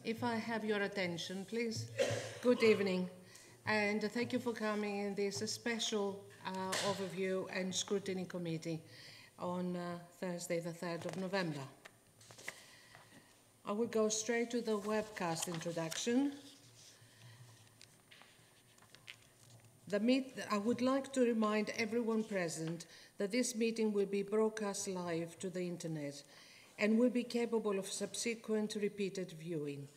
if I have your attention, please. Good evening, and thank you for coming in this special overview and scrutiny committee on Thursday, the 3rd of November. I will go straight to the webcast introduction. I would like to remind everyone present that this meeting will be broadcast live to the internet and will be capable of subsequent repeated viewing,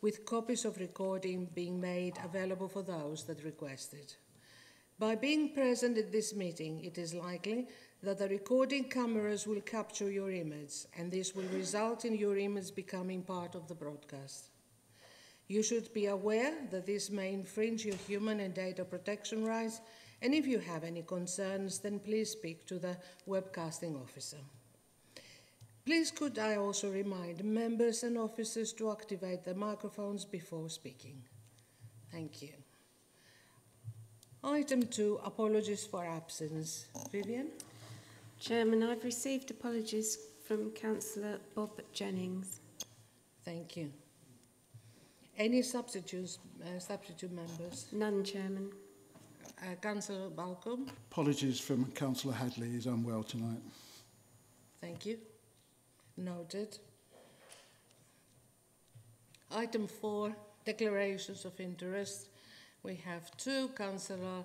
with copies of recording being made available for those that request it. By being present at this meeting, it is likely that the recording cameras will capture your image, and this will result in your image becoming part of the broadcast. You should be aware that this may infringe your human and data protection rights, and if you have any concerns, then please speak to the webcasting officer. Please could I also remind members and officers to activate their microphones before speaking. Thank you. Item 2, apologies for absence. Vivian? Chairman, I've received apologies from Councillor Bob Jennings. Thank you. Any substitute members? None, Chairman. Councillor Balcombe? Apologies from Councillor Hadley, he's unwell tonight. Thank you. Noted. Item 4, declarations of interest. We have 2, Councillor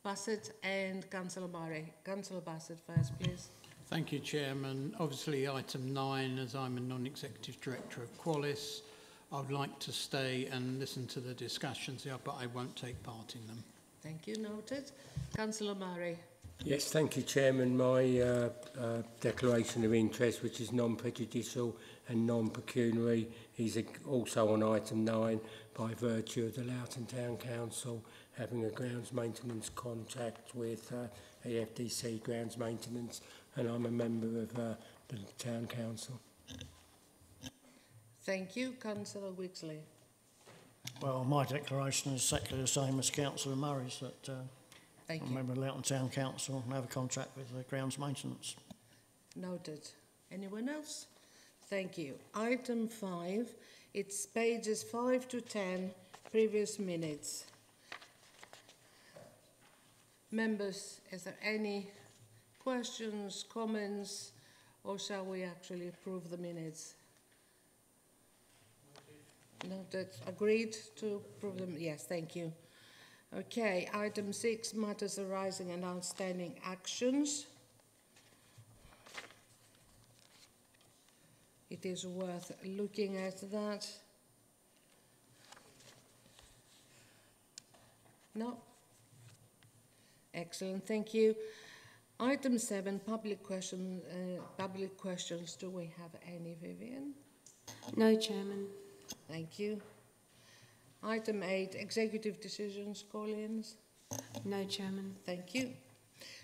Bassett and Councillor Murray. Councillor Bassett first, please. Thank you, Chairman. Obviously, item 9, as I'm a non-executive director of Qualis, I would like to stay and listen to the discussions here, but I won't take part in them. Thank you, noted. Councillor Murray. Yes, thank you, Chairman. My declaration of interest, which is non-prejudicial and non-pecuniary, is also on item 9 by virtue of the Loughton Town Council having a grounds maintenance contract with AFDC Grounds Maintenance, and I'm a member of the Town Council. Thank you. Councillor Wixley. Well, my declaration is exactly the same as Councillor Murray's, that I'm a member of the Loughton Town Council and have a contract with the grounds maintenance. Noted. Anyone else? Thank you. Item 5, it's pages 5 to 10, previous minutes. Members, is there any questions, comments, or shall we actually approve the minutes? Noted. Agreed to approve them? Yes, thank you. Okay, item 6, matters arising and outstanding actions. It is worth looking at that. No? Excellent, thank you. Item 7, public questions. Do we have any, Vivian? No, Chairman. Thank you. Item 8, executive decisions, call-ins. No, Chairman. Thank you.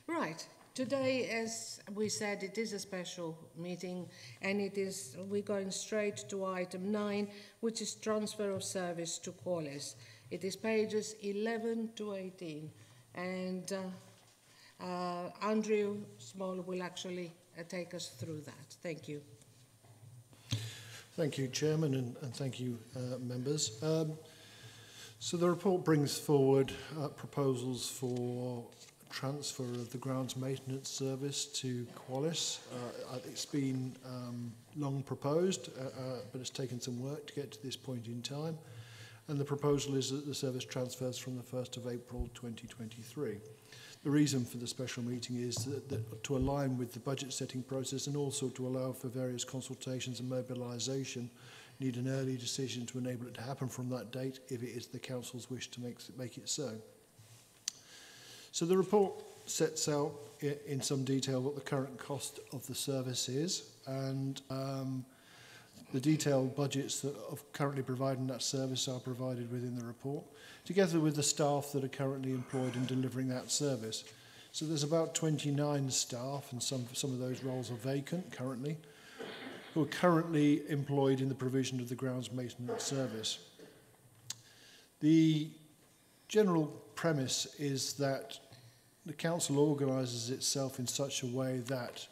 Right. Today, as we said, it is a special meeting, and we're going straight to item 9, which is transfer of service to Qualis. It is pages 11 to 18, and Andrew Small will actually take us through that. Thank you. Thank you, Chairman, and thank you, members. So the report brings forward proposals for transfer of the grounds maintenance service to Qualis. It's been long proposed, but it's taken some work to get to this point in time. And the proposal is that the service transfers from the 1st of April 2023. The reason for the special meeting is that to align with the budget setting process and also to allow for various consultations and mobilisation, need an early decision to enable it to happen from that date if it is the Council's wish to make it so. So the report sets out in some detail what the current cost of the service is, and the detailed budgets that are currently providing that service are provided within the report, together with the staff that are currently employed in delivering that service. So there's about 29 staff, and some of those roles are vacant currently, who are currently employed in the provision of the grounds maintenance service. The general premise is that the Council organises itself in such a way that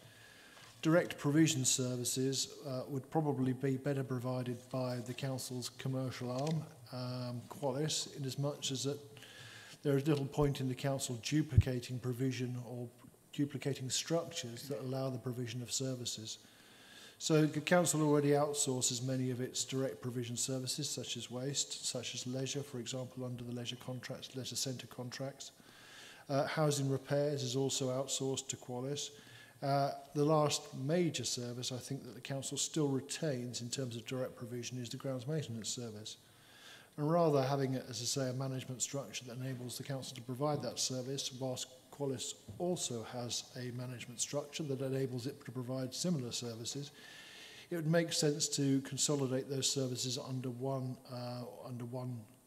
direct provision services would probably be better provided by the council's commercial arm, Qualis, in as much as that there is little point in the council duplicating provision or duplicating structures that allow the provision of services. So the council already outsources many of its direct provision services, such as waste, such as leisure, for example, under the leisure contracts, leisure centre contracts. Housing repairs is also outsourced to Qualis. The last major service I think that the council still retains in terms of direct provision is the grounds maintenance service. And rather having, as I say, a management structure that enables the council to provide that service, whilst Qualis also has a management structure that enables it to provide similar services, it would make sense to consolidate those services under one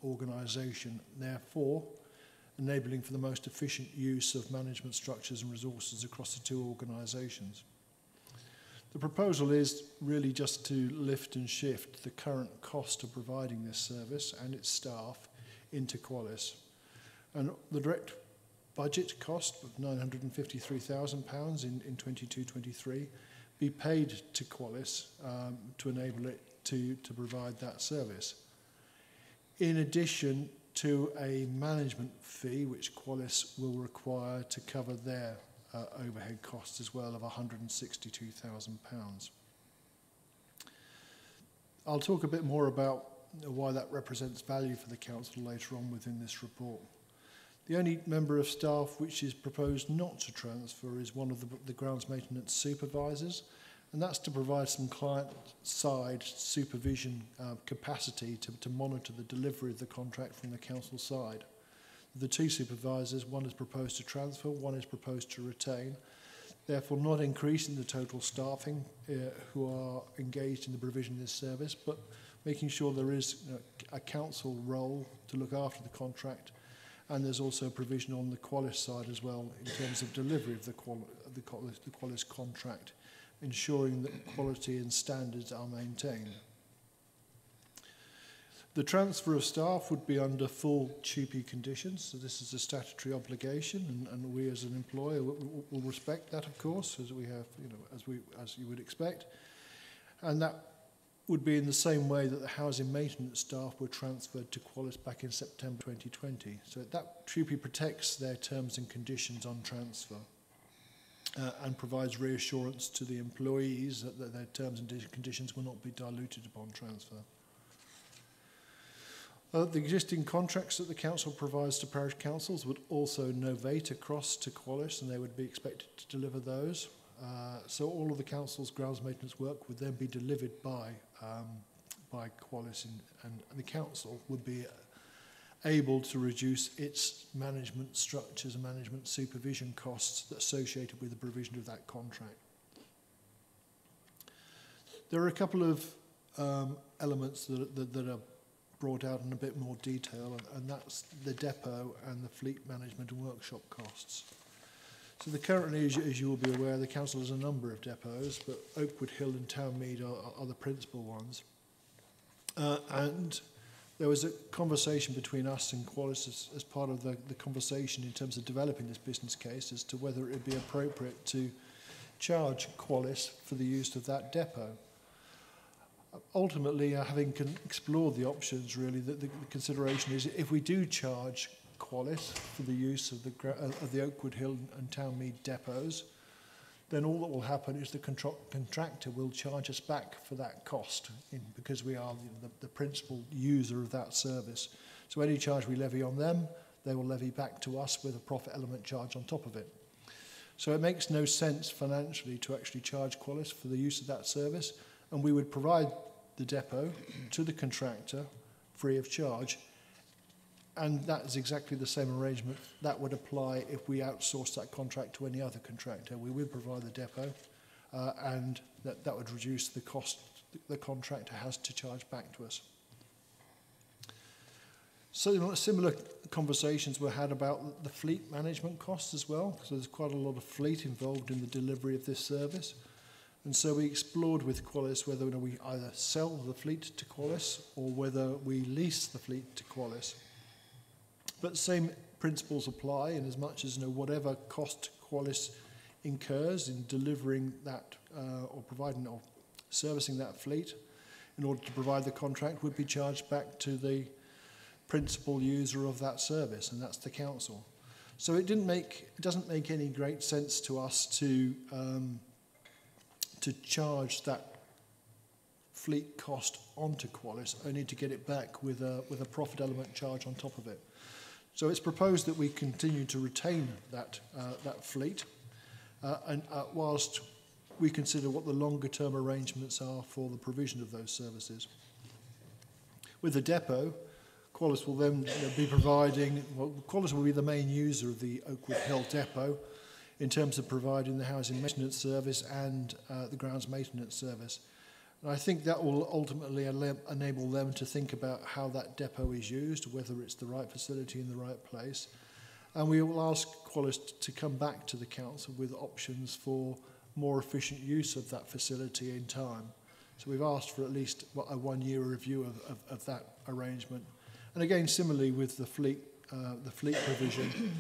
organisation, therefore enabling for the most efficient use of management structures and resources across the two organisations. The proposal is really just to lift and shift the current cost of providing this service and its staff into Qualis. And the direct budget cost of £953,000 in 22-23 be paid to Qualis to enable it to provide that service. In addition to a management fee which Qualis will require to cover their overhead costs as well of £162,000. I'll talk a bit more about why that represents value for the council later on within this report. The only member of staff which is proposed not to transfer is one of the grounds maintenance supervisors, and that's to provide some client-side supervision capacity to monitor the delivery of the contract from the council side. The two supervisors, one is proposed to transfer, one is proposed to retain, therefore not increasing the total staffing who are engaged in the provision of this service, but making sure there is a council role to look after the contract, and there's also provision on the Qualis side as well in terms of delivery of the Qualis contract, ensuring that quality and standards are maintained. The transfer of staff would be under full TUPE conditions, so this is a statutory obligation, and we as an employer will respect that, of course, as we have, as you would expect, and that would be in the same way that the housing maintenance staff were transferred to Qualis back in September 2020. So that TUPE protects their terms and conditions on transfer and provides reassurance to the employees that their terms and conditions will not be diluted upon transfer. The existing contracts that the council provides to parish councils would also novate across to Qualis, and they would be expected to deliver those. So all of the council's grounds maintenance work would then be delivered by Qualis, and the council would be able to reduce its management structures and management supervision costs associated with the provision of that contract. There are a couple of elements that are brought out in a bit more detail, and that's the depot and the fleet management and workshop costs. So currently, as you will be aware, the council has a number of depots, but Oakwood Hill and Townmead are the principal ones. And there was a conversation between us and Qualis as part of the conversation in terms of developing this business case as to whether it would be appropriate to charge Qualis for the use of that depot. Ultimately, having explored the options, really, the consideration is if we do charge Qualis for the use of the Oakwood Hill and Townmead depots, then all that will happen is the contractor will charge us back for that cost because we are the principal user of that service. So any charge we levy on them, they will levy back to us with a profit element charge on top of it. So it makes no sense financially to actually charge Qualis for the use of that service, and we would provide the depot to the contractor free of charge. And that is exactly the same arrangement that would apply if we outsourced that contract to any other contractor. We would provide the depot, and that would reduce the cost the contractor has to charge back to us. So similar conversations were had about the fleet management costs as well, because there's quite a lot of fleet involved in the delivery of this service. And so we explored with Qualis whether we either sell the fleet to Qualis or whether we lease the fleet to Qualis. But the same principles apply in as much as whatever cost Qualis incurs in delivering that or providing or servicing that fleet in order to provide the contract would be charged back to the principal user of that service, and that's the council. So it doesn't make any great sense to us to charge that fleet cost onto Qualis, only to get it back with a profit element charge on top of it. So it's proposed that we continue to retain that fleet, and whilst we consider what the longer term arrangements are for the provision of those services. With the depot, Qualis will then be providing, well, Qualis will be the main user of the Oakwood Hill depot in terms of providing the housing maintenance service and the grounds maintenance service. And I think that will ultimately enable them to think about how that depot is used, whether it's the right facility in the right place. And we will ask Qualis to come back to the council with options for more efficient use of that facility in time. So we've asked for at least a 1 year review of that arrangement. And again, similarly with the fleet provision,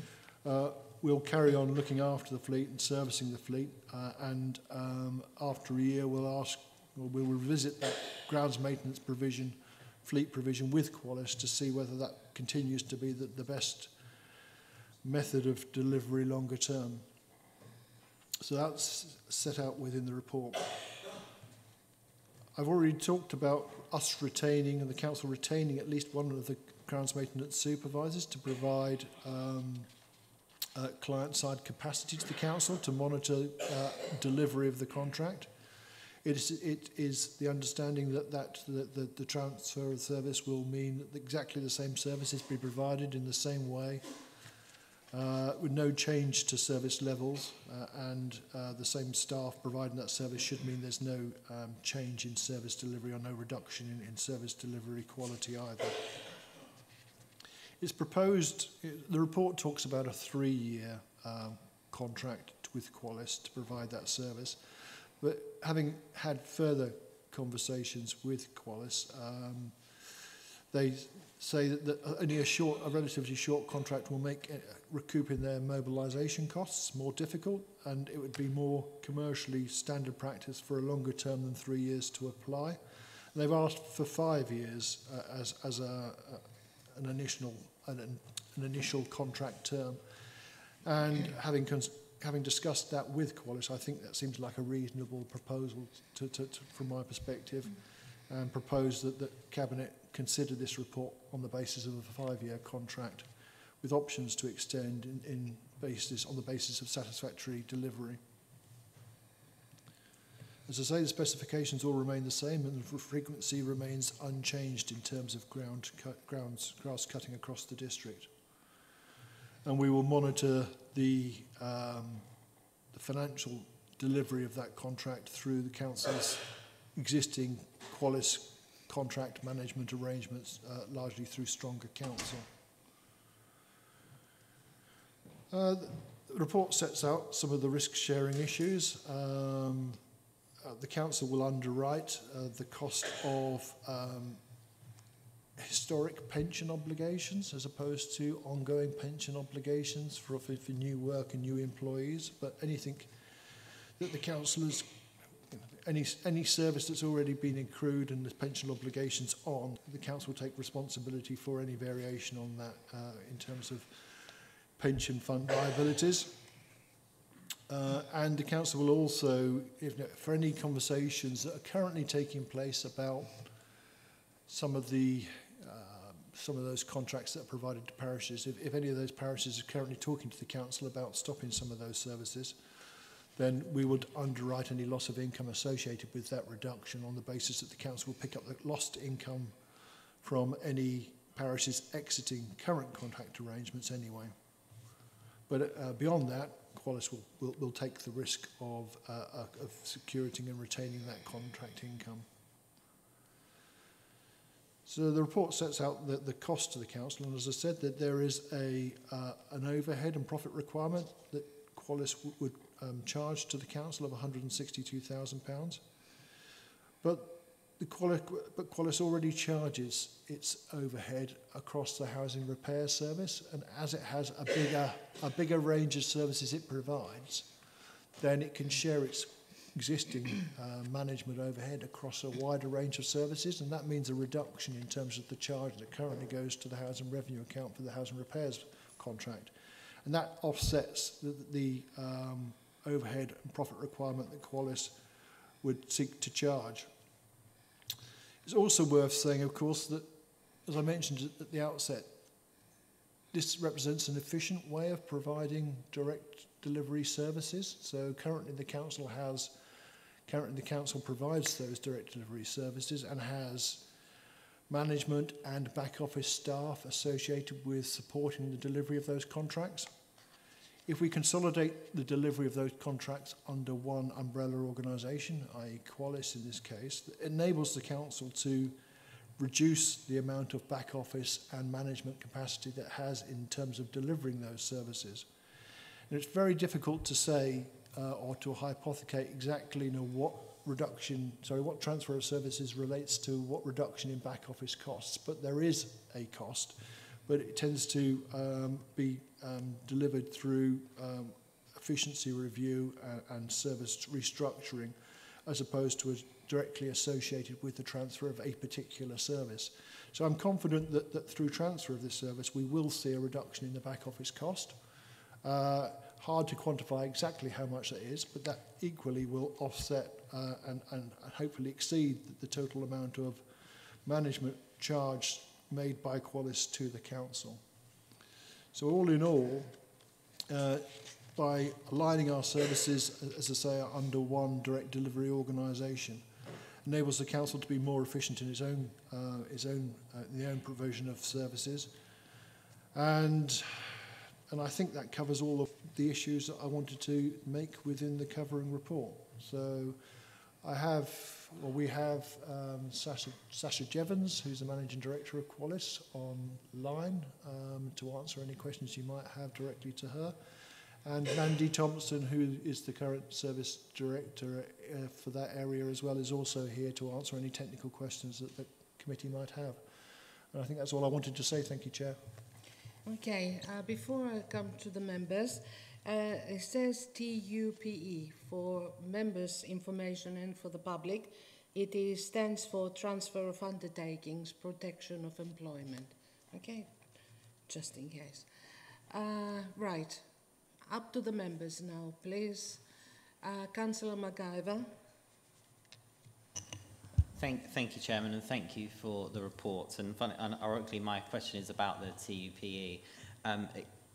we'll carry on looking after the fleet and servicing the fleet, and after a year we'll revisit that grounds maintenance provision, fleet provision with Qualis to see whether that continues to be the best method of delivery longer term. So that's set out within the report. I've already talked about us retaining and the council retaining at least one of the grounds maintenance supervisors to provide client-side capacity to the council to monitor delivery of the contract. It is the understanding that the transfer of service will mean that exactly the same services be provided in the same way, with no change to service levels, and the same staff providing that service should mean there's no change in service delivery or no reduction in service delivery quality either. It's proposed, the report talks about a 3-year contract with Qualis to provide that service, but having had further conversations with Qualis, they say that only a relatively short contract will make recouping their mobilisation costs more difficult, and it would be more commercially standard practice for a longer term than 3 years to apply. And they've asked for 5 years as an initial contract term, and having discussed that with Qualis, I think that seems like a reasonable proposal from my perspective, and propose that the Cabinet consider this report on the basis of a 5-year contract with options to extend on the basis of satisfactory delivery. As I say, the specifications all remain the same and the frequency remains unchanged in terms of grass cutting across the district. And we will monitor the financial delivery of that contract through the Council's existing Qualis contract management arrangements, largely through stronger council. The report sets out some of the risk-sharing issues. The council will underwrite the cost of historic pension obligations as opposed to ongoing pension obligations for new work and new employees, but anything that the council has, any service that's already been accrued and the pension obligations on, the council will take responsibility for any variation on that in terms of pension fund liabilities. And the council will also, for any conversations that are currently taking place about some of those contracts that are provided to parishes, if any of those parishes are currently talking to the council about stopping some of those services, then we would underwrite any loss of income associated with that reduction on the basis that the council will pick up the lost income from any parishes exiting current contract arrangements anyway. But beyond that, Qualis will take the risk of securing and retaining that contract income. So the report sets out the cost to the council, and as I said, that there is an overhead and profit requirement that Qualis would charge to the council of £162,000. But Qualis already charges its overhead across the housing repair service, and as it has a bigger range of services it provides, then it can share its existing management overhead across a wider range of services, and that means a reduction in terms of the charge that currently goes to the housing revenue account for the housing repairs contract. And that offsets the overhead and profit requirement that Qualis would seek to charge. It's also worth saying, of course, that, as I mentioned at the outset, this represents an efficient way of providing direct delivery services. So currently the council provides those direct delivery services and has management and back office staff associated with supporting the delivery of those contracts. If we consolidate the delivery of those contracts under one umbrella organisation, i.e. Qualis in this case, it enables the council to reduce the amount of back office and management capacity that it has in terms of delivering those services. And it's very difficult to say or to hypothecate exactly what transfer of services relates to what reduction in back office costs, but there is a cost, but it tends to be delivered through efficiency review and service restructuring, as opposed to directly associated with the transfer of a particular service. So I'm confident that through transfer of this service, we will see a reduction in the back office cost. Hard to quantify exactly how much that is, but that equally will offset and hopefully exceed the total amount of management charge made by Qualis to the council. So all in all, by aligning our services, as I say, under one direct delivery organisation, enables the council to be more efficient in its own provision of services, and I think that covers all of the issues that I wanted to make within the covering report. So we have Sasha Jevons, who's the Managing Director of Qualis, online to answer any questions you might have directly to her. And Mandy Thompson, who is the current Service Director for that area as well, is also here to answer any technical questions that the committee might have. And I think that's all I wanted to say. Thank you, Chair. Okay, before I come to the members, it says TUPE for members' information and for the public. It stands for Transfer of Undertakings, Protection of Employment. Okay, just in case. Right, up to the members now, please. Councillor MacGyver. Thank you, Chairman, and thank you for the report. And ironically, my question is about the TUPE.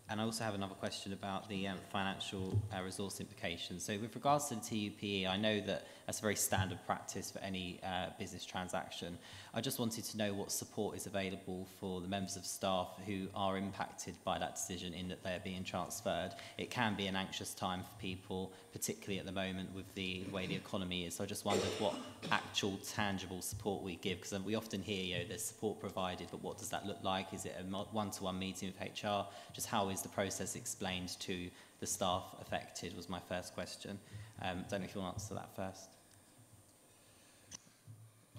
And I also have another question about the financial resource implications. So with regards to the TUPE, I know that that's a very standard practice for any business transaction. I just wanted to know what support is available for the members of staff who are impacted by that decision in that they're being transferred. It can be an anxious time for people, particularly at the moment with the way the economy is. So I just wondered what actual tangible support we give, because we often hear, there's support provided, but what does that look like? Is it a one-to-one meeting with HR? Just how is the process explained to the staff affected was my first question. Don't know if you want to answer that first.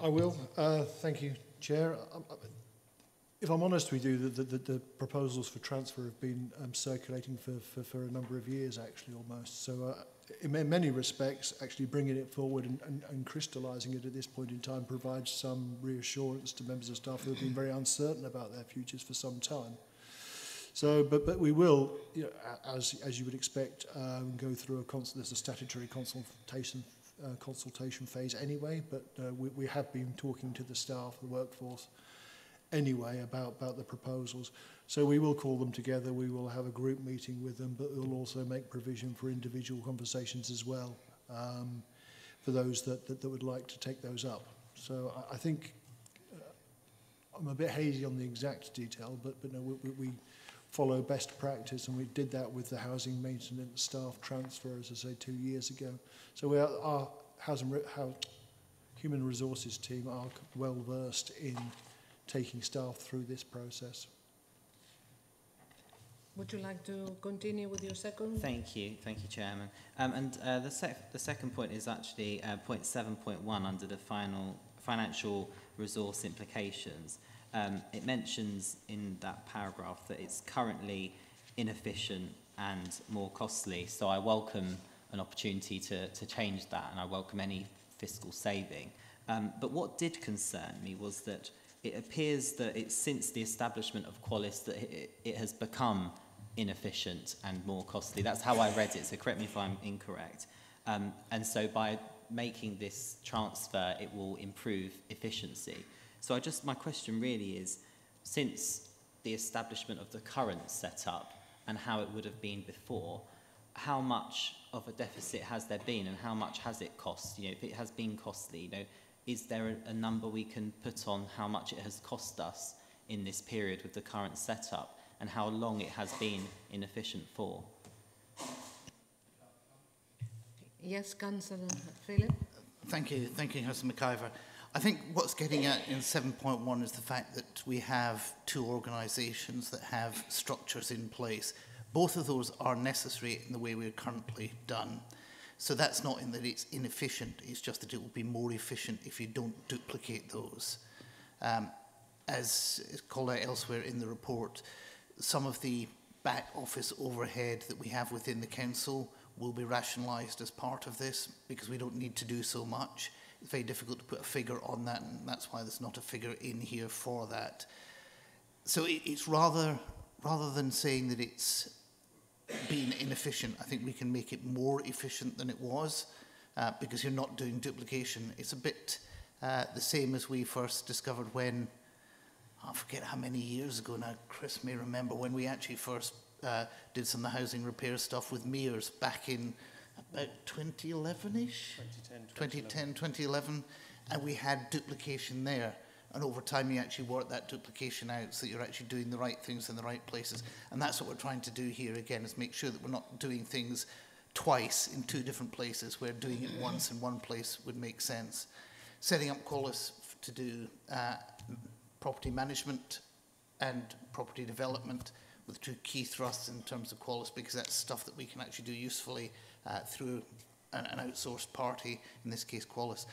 I will. Thank you, Chair. If I'm honest with you, the proposals for transfer have been circulating for a number of years, actually, almost. So in many respects, actually bringing it forward and crystallising it at this point in time provides some reassurance to members of staff who have been very uncertain about their futures for some time. So, but we will, as you would expect, go through there's a statutory consultation phase anyway. But we have been talking to the staff, the workforce, anyway about the proposals. So we will call them together. We will have a group meeting with them, but we'll also make provision for individual conversations as well for those that would like to take those up. So I think I'm a bit hazy on the exact detail, but no, we follow best practice, and we did that with the housing maintenance staff transfer, as I say, 2 years ago. So our human resources team are well versed in taking staff through this process. Would you like to continue with your second? Thank you, Chairman. The second point is actually point 7.1 under the financial resource implications. It mentions in that paragraph that it's currently inefficient and more costly. So I welcome an opportunity to change that, and I welcome any fiscal saving. But what did concern me was that it appears that it's since the establishment of Qualis that it has become inefficient and more costly. That's how I read it, so correct me if I'm incorrect. And so by making this transfer, it will improve efficiency. So my question really is, since the establishment of the current setup and how it would have been before, how much of a deficit has there been and how much has it cost? You know, if it has been costly, you know, is there a number we can put on how much it has cost us in this period with the current setup and how long it has been inefficient for? Yes, Councillor Philip. Thank you, Councillor McIver. I think what's getting at in 7.1 is the fact that we have two organisations that have structures in place. Both of those are necessary in the way we're currently done. So that's not in that it's inefficient, it's just that it will be more efficient if you don't duplicate those. As is called out elsewhere in the report, some of the back office overhead that we have within the council will be rationalised as part of this because we don't need to do so much. It's very difficult to put a figure on that, and that's why there's not a figure in here for that. So it's rather than saying that it's being inefficient, I think we can make it more efficient than it was because you're not doing duplication. It's a bit the same as we first discovered when, I forget how many years ago now, Chris may remember, when we actually first did some of the housing repair stuff with Mears back in about 2011-ish? 2010, and we had duplication there. And over time, you actually work that duplication out so that you're actually doing the right things in the right places. And that's what we're trying to do here again, is make sure that we're not doing things twice in two different places, where doing it once in one place would make sense. Setting up Qualis to do property management and property development with two key thrusts in terms of Qualis, because that's stuff that we can actually do usefully through an outsourced party, in this case Qualis.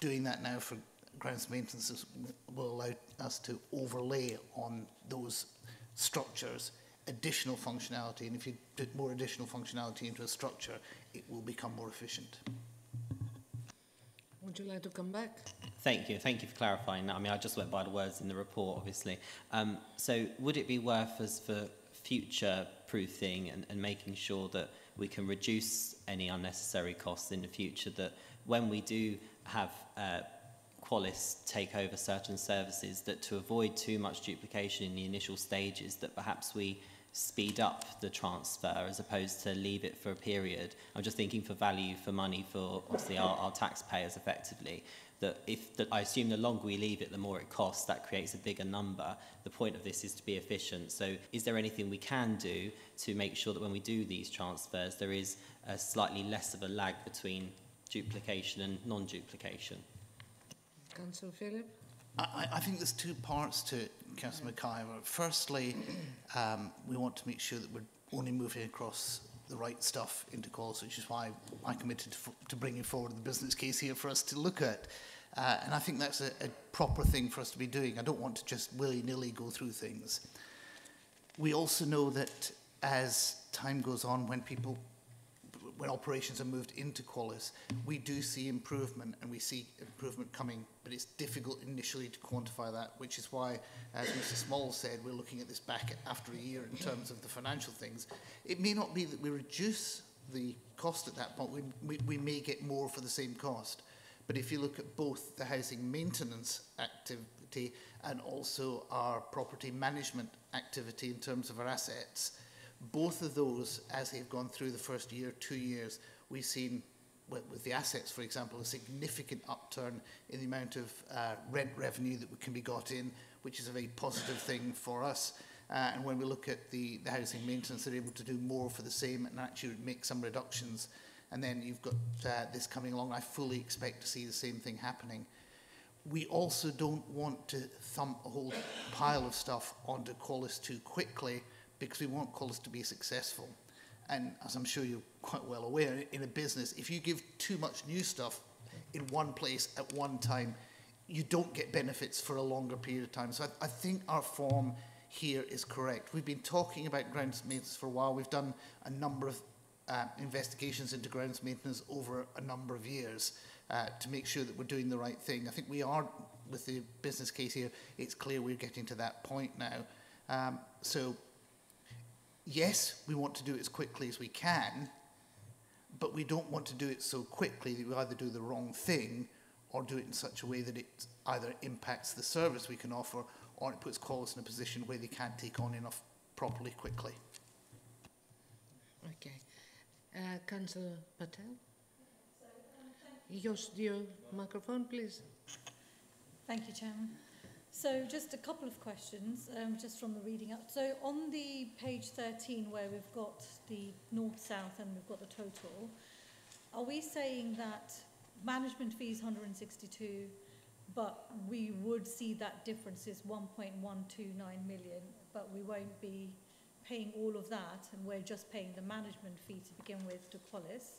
Doing that now for grounds maintenance will allow us to overlay on those structures additional functionality, and if you put more additional functionality into a structure, it will become more efficient. Would you like to come back? Thank you for clarifying that. I mean, I just went by the words in the report, obviously. So would it be worth us for future proofing and making sure that we can reduce any unnecessary costs in the future, that when we do have Qualis take over certain services, that to avoid too much duplication in the initial stages, that perhaps we speed up the transfer as opposed to leave it for a period? I'm just thinking for value for money for obviously our taxpayers effectively, that I assume the longer we leave it, the more it costs. That creates a bigger number. The point of this is to be efficient. So is there anything we can do to make sure that when we do these transfers, there is a slightly less of a lag between duplication and non-duplication? Councillor Philip? I think there's two parts to it, Councillor McIver. Firstly, we want to make sure that we're only moving across the right stuff into Qualis, which is why I committed to bringing forward the business case here for us to look at. And I think that's a proper thing for us to be doing. I don't want to just willy-nilly go through things. We also know that as time goes on, when operations are moved into Qualis, we do see improvement, and we see improvement coming, but it's difficult initially to quantify that, which is why, as Mr. Small said, we're looking at this back after a year in terms of the financial things. It may not be that we reduce the cost at that point. We may get more for the same cost. But if you look at both the housing maintenance activity and also our property management activity in terms of our assets, both of those, as they've gone through the first year, 2 years, we've seen, with the assets, for example, a significant upturn in the amount of rent revenue that can be got in, which is a very positive thing for us. And when we look at the housing maintenance, they're able to do more for the same and actually make some reductions. And then you've got this coming along. I fully expect to see the same thing happening. We also don't want to thump a whole pile of stuff onto Qualis too quickly, because we want Qualis to be successful. And as I'm sure you're quite well aware, in a business, if you give too much new stuff in one place at one time, you don't get benefits for a longer period of time. So I think our form here is correct. We've been talking about grounds maintenance for a while. We've done a number of investigations into grounds maintenance over a number of years to make sure that we're doing the right thing. I think we are, with the business case here, it's clear we're getting to that point now. So, yes, we want to do it as quickly as we can, but we don't want to do it so quickly that we either do the wrong thing or do it in such a way that it either impacts the service we can offer or it puts Qualis in a position where they can't take on enough properly quickly. Okay. Councillor Patel? Your microphone, please. Thank you, Chairman. So just a couple of questions, just from the reading up. So on the page 13, where we've got the north-south and we've got the total, are we saying that management fees 162, but we would see that difference is 1.129 million, but we won't be paying all of that, and we're just paying the management fee to begin with to Qualis?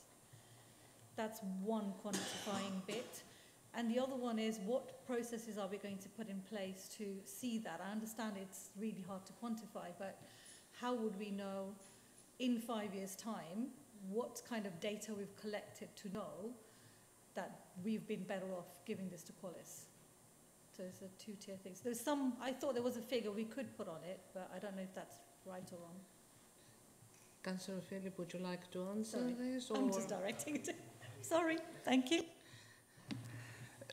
That's one quantifying bit. And the other one is, what processes are we going to put in place to see that? I understand it's really hard to quantify, but how would we know in 5 years' time what kind of data we've collected to know that we've been better off giving this to Qualis? So it's a two-tier thing. So there's some, I thought there was a figure we could put on it, but I don't know if that's right or wrong. Councillor Philip, would you like to answer this? Or? I'm just directing it. Sorry, thank you.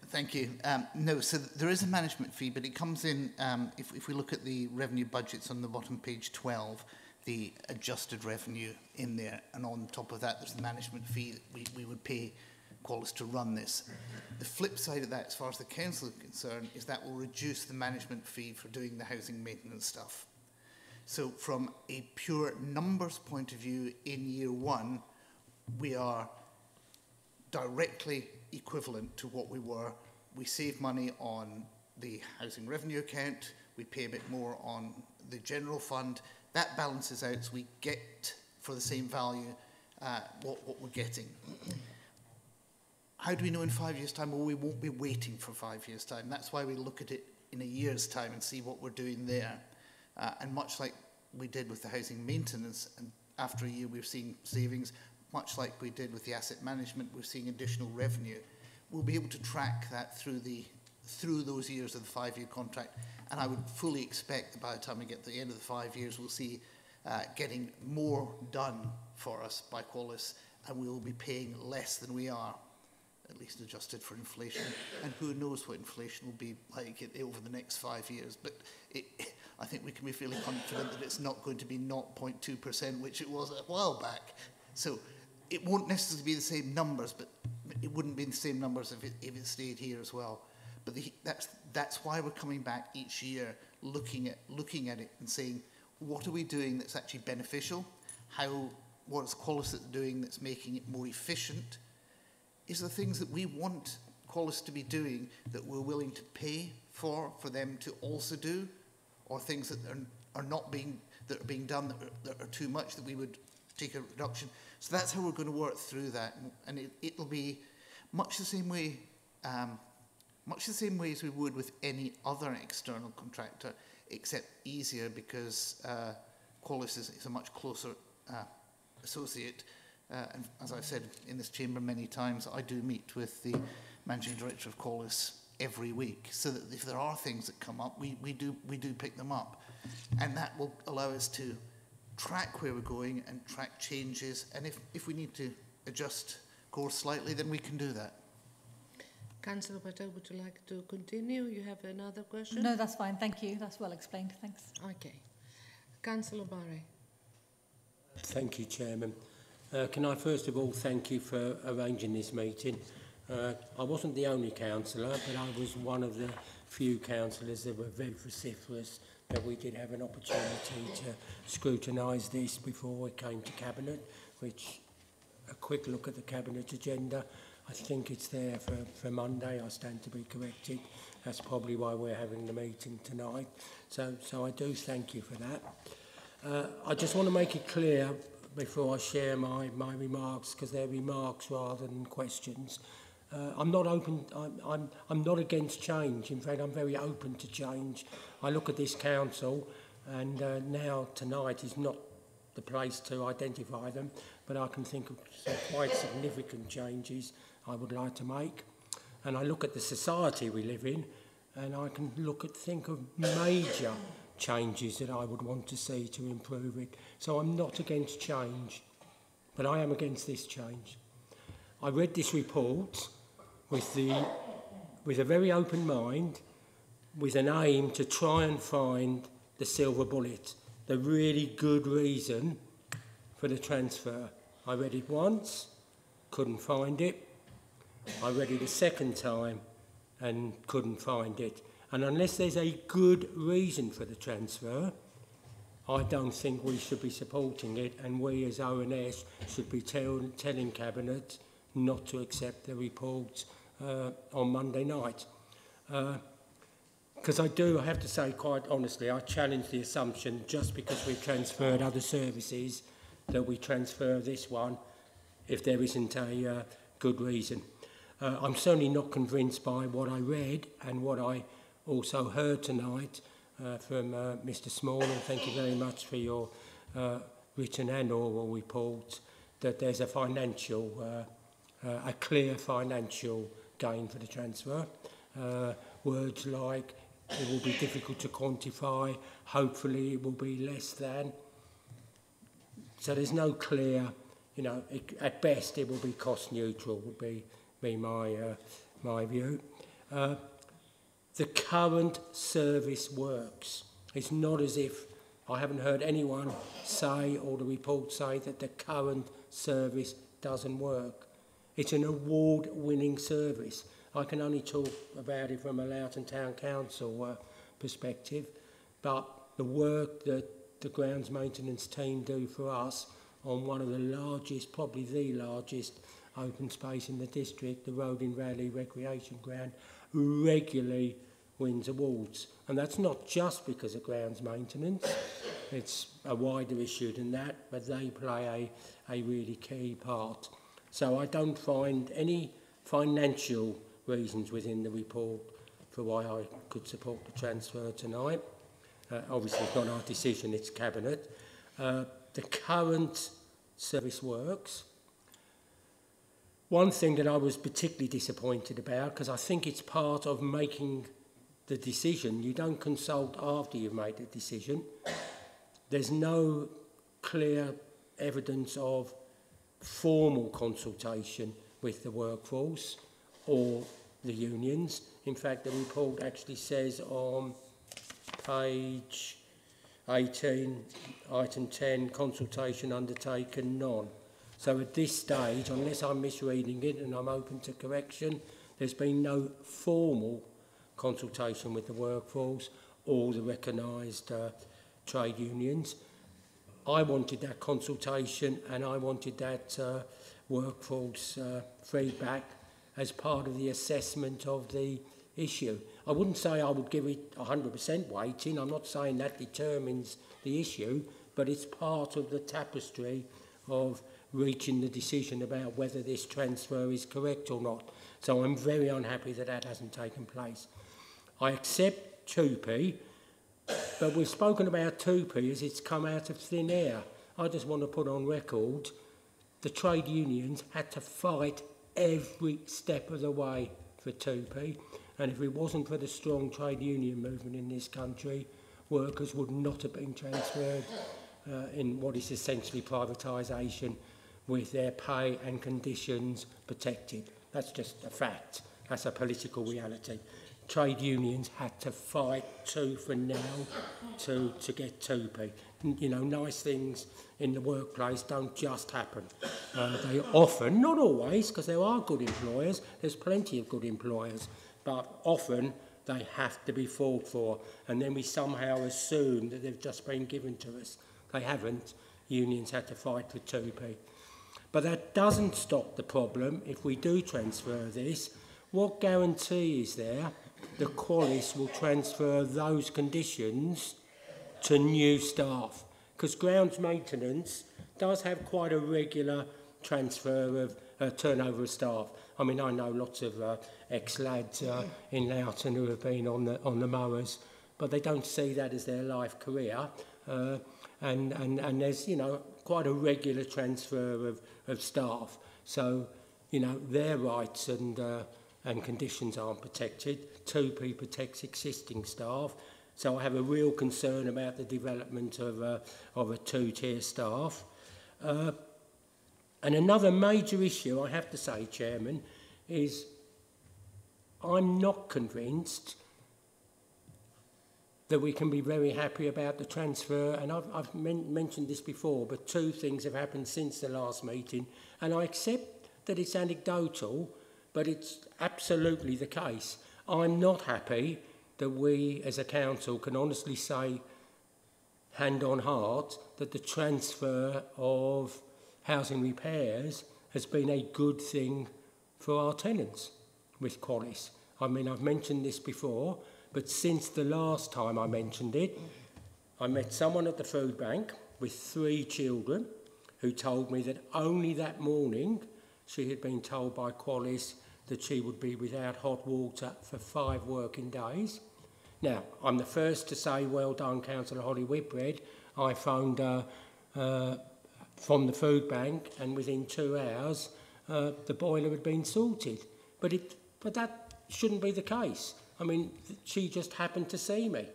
Thank you. No, so there is a management fee, but it comes in, if we look at the revenue budgets on the bottom, page 12, the adjusted revenue in there, and on top of that, there's the management fee that we would pay Qualis to run this. The flip side of that, as far as the council is concerned, is that will reduce the management fee for doing the housing maintenance stuff. So from a pure numbers point of view, in year one, we are directly equivalent to what we were. We save money on the housing revenue account, we pay a bit more on the general fund. That balances out, so we get for the same value what we're getting. How do we know in 5 years' time? Well, we won't be waiting for 5 years' time. That's why we look at it in a year's time and see what we're doing there. And much like we did with the housing maintenance, and after a year we've seen savings, much like we did with the asset management, we're seeing additional revenue. We'll be able to track that through those years of the 5-year contract, and I would fully expect that by the time we get to the end of the 5 years, we'll see getting more done for us by Qualis, and we will be paying less than we are, at least adjusted for inflation. And who knows what inflation will be like over the next 5 years. But I think we can be fairly confident that it's not going to be 0.2%, which it was a while back. So it won't necessarily be the same numbers, but it wouldn't be the same numbers if it stayed here as well. But that's why we're coming back each year, looking at it and saying, what are we doing that's actually beneficial? What is Qualis doing that's making it more efficient? Is the things that we want Qualis to be doing that we're willing to pay for them to also do, or things that are being done that are too much that we would take a reduction? So that's how we're going to work through that, and it'll be much the same way as we would with any other external contractor, except easier because Qualis is a much closer associate. And as I've said in this chamber many times, I do meet with the managing director of Qualis every week, so that if there are things that come up, we do pick them up, and that will allow us to track where we're going and track changes. And if we need to adjust course slightly, then we can do that. Councillor Patel, would you like to continue? You have another question? No, that's fine. Thank you. That's well explained. Thanks. Okay. Councillor Barry. Thank you, Chairman. Can I first of all thank you for arranging this meeting. I wasn't the only councillor, but I was one of the few councillors that were very vociferous that we did have an opportunity to scrutinise this before it came to Cabinet, which a quick look at the Cabinet agenda, I think it's there for Monday. I stand to be corrected. That's probably why we're having the meeting tonight. So I do thank you for that. I just want to make it clear before I share my remarks, because they're remarks rather than questions. I'm not open. I'm not against change. In fact, I'm very open to change. I look at this council, and now tonight is not the place to identify them, but I can think of some quite significant changes I would like to make. And I look at the society we live in, and I can think of major changes that I would want to see to improve it. So I'm not against change, but I am against this change. I read this report with a very open mind, with an aim to try and find the silver bullet, the really good reason for the transfer. I read it once, couldn't find it. I read it a second time and couldn't find it. And unless there's a good reason for the transfer, I don't think we should be supporting it, and we as ONS should be telling Cabinet not to accept the report on Monday night. Because I have to say quite honestly, I challenge the assumption just because we've transferred other services that we transfer this one if there isn't a good reason. I'm certainly not convinced by what I read and what I also heard tonight from Mr Small, and thank you very much for your written and oral report, that there's a clear financial gain for the transfer. Words like it will be difficult to quantify, hopefully it will be less than. So there's no clear, at best it will be cost neutral, would be my view. The current service works. It's not as if I haven't heard anyone say, or the report say, that the current service doesn't work. It's an award-winning service. I can only talk about it from a Loughton Town Council perspective, but the work that the grounds maintenance team do for us on one of the largest, probably the largest open space in the district, the Roding Valley Recreation Ground, regularly wins awards. And that's not just because of grounds maintenance, it's a wider issue than that, but they play a really key part. So I don't find any financial reasons within the report for why I could support the transfer tonight. Obviously it's not our decision, it's Cabinet. The current service works. One thing that I was particularly disappointed about, because I think it's part of making the decision, you don't consult after you've made the decision. There's no clear evidence of formal consultation with the workforce or the unions. In fact, the report actually says on page 18, item 10, consultation undertaken, none. So at this stage, unless I'm misreading it and I'm open to correction, there's been no formal consultation with the workforce or the recognised trade unions. I wanted that consultation and I wanted that workforce feedback as part of the assessment of the issue. I wouldn't say I would give it 100% weighting. I'm not saying that determines the issue, but it's part of the tapestry of reaching the decision about whether this transfer is correct or not. So I'm very unhappy that that hasn't taken place. I accept 2p, but we've spoken about 2p as it's come out of thin air. I just want to put on record the trade unions had to fight every step of the way for 2p, and if it wasn't for the strong trade union movement in this country, workers would not have been transferred in what is essentially privatisation, with their pay and conditions protected. That's just a fact. That's a political reality. Trade unions had to fight tooth and nail to get 2p. Nice things in the workplace don't just happen. They often, not always, because there are good employers, there's plenty of good employers, but often they have to be fought for, and then we somehow assume that they've just been given to us. They haven't. Unions had to fight for 2p. But that doesn't stop the problem. If we do transfer this, what guarantee is there that Qualis will transfer those conditions to new staff? Because grounds maintenance does have quite a regular transfer of turnover of staff. I mean, I know lots of ex-lads in Loughton who have been on the mowers, but they don't see that as their life career. and there's, you know, quite a regular transfer of staff. So, you know, their rights and conditions aren't protected. 2P protects existing staff. So I have a real concern about the development of a two-tier staff. And another major issue, I have to say, Chairman, is I'm not convinced that we can be very happy about the transfer. And I've mentioned this before, but two things have happened since the last meeting. And I accept that it's anecdotal, but it's absolutely the case. I'm not happy that we as a council can honestly say, hand on heart, that the transfer of housing repairs has been a good thing for our tenants with Qualis. I mean, I've mentioned this before, but since the last time I mentioned it, I met someone at the food bank with 3 children who told me that only that morning she had been told by Qualis that she would be without hot water for 5 working days. Now, I'm the first to say, well done, Councillor Holly Whitbread. I phoned from the food bank, and within 2 hours, the boiler had been sorted. But that shouldn't be the case. I mean, she just happened to see me.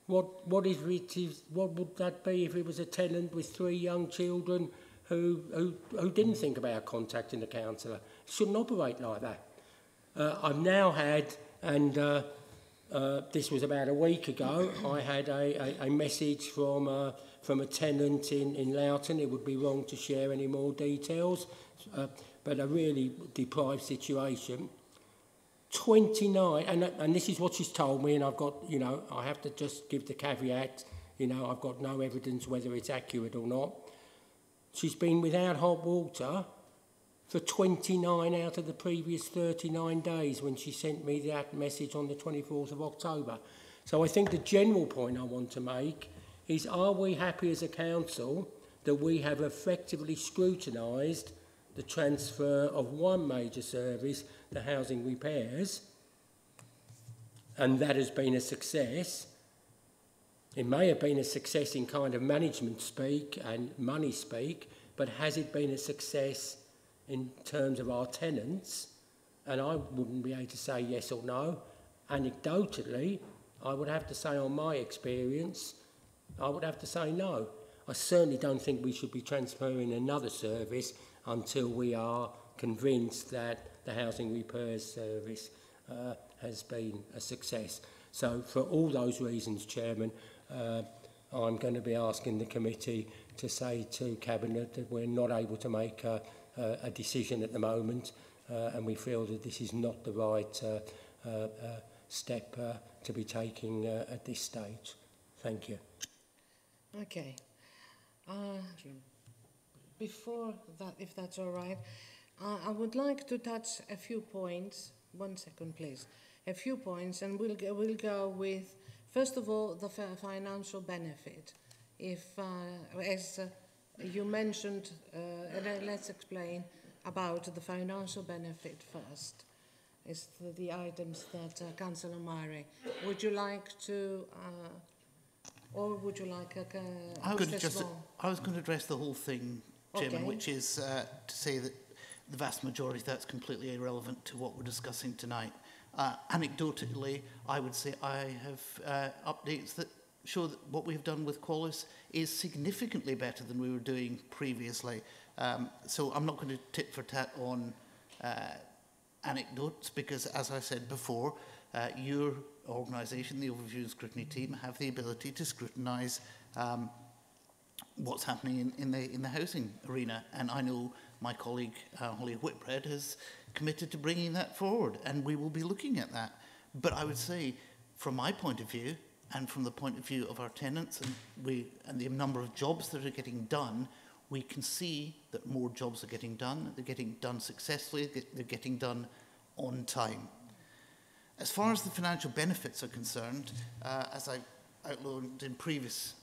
What would that be if it was a tenant with 3 young children who didn't think about contacting the councillor? It shouldn't operate like that. I've now had, and this was about a week ago, I had a message from a tenant in Loughton. It would be wrong to share any more details, but a really deprived situation. 29, and this is what she's told me, and I've got, you know, I have to just give the caveat, you know, I've got no evidence whether it's accurate or not. She's been without hot water for 29 out of the previous 39 days when she sent me that message on the 24th of October. So I think the general point I want to make is, are we happy as a council that we have effectively scrutinised the transfer of one major service, the housing repairs, and that has been a success? It may have been a success in kind of management speak and money speak, but has it been a success in terms of our tenants? And I wouldn't be able to say yes or no. Anecdotally, I would have to say, on my experience, I would have to say no. I certainly don't think we should be transferring another service until we are convinced that the housing repairs service has been a success. So for all those reasons, Chairman, I'm going to be asking the committee to say to Cabinet that we're not able to make a decision at the moment, and we feel that this is not the right step to be taking at this stage. Thank you. Okay. Before that, if that's all right, I would like to touch a few points. 1 second, please. A few points, and we'll go with, first of all, the financial benefit. If, as you mentioned, let's explain about the financial benefit first. Is the items that Councillor Murray. Would you like to, or would you like a? I was going to address the whole thing, Chairman, okay, which is to say that the vast majority of that's completely irrelevant to what we're discussing tonight. Anecdotally, I would say I have updates that show that what we've done with Qualis is significantly better than we were doing previously. So I'm not going to tit for tat on anecdotes, because, as I said before, your organisation, the Overview and Scrutiny team, have the ability to scrutinise what's happening in the housing arena. And I know my colleague Holly Whitbread has committed to bringing that forward, and we will be looking at that. But I would say, from my point of view, and from the point of view of our tenants and the number of jobs that are getting done, we can see that more jobs are getting done. They're getting done successfully. They're getting done on time. As far as the financial benefits are concerned, as I outlined in previous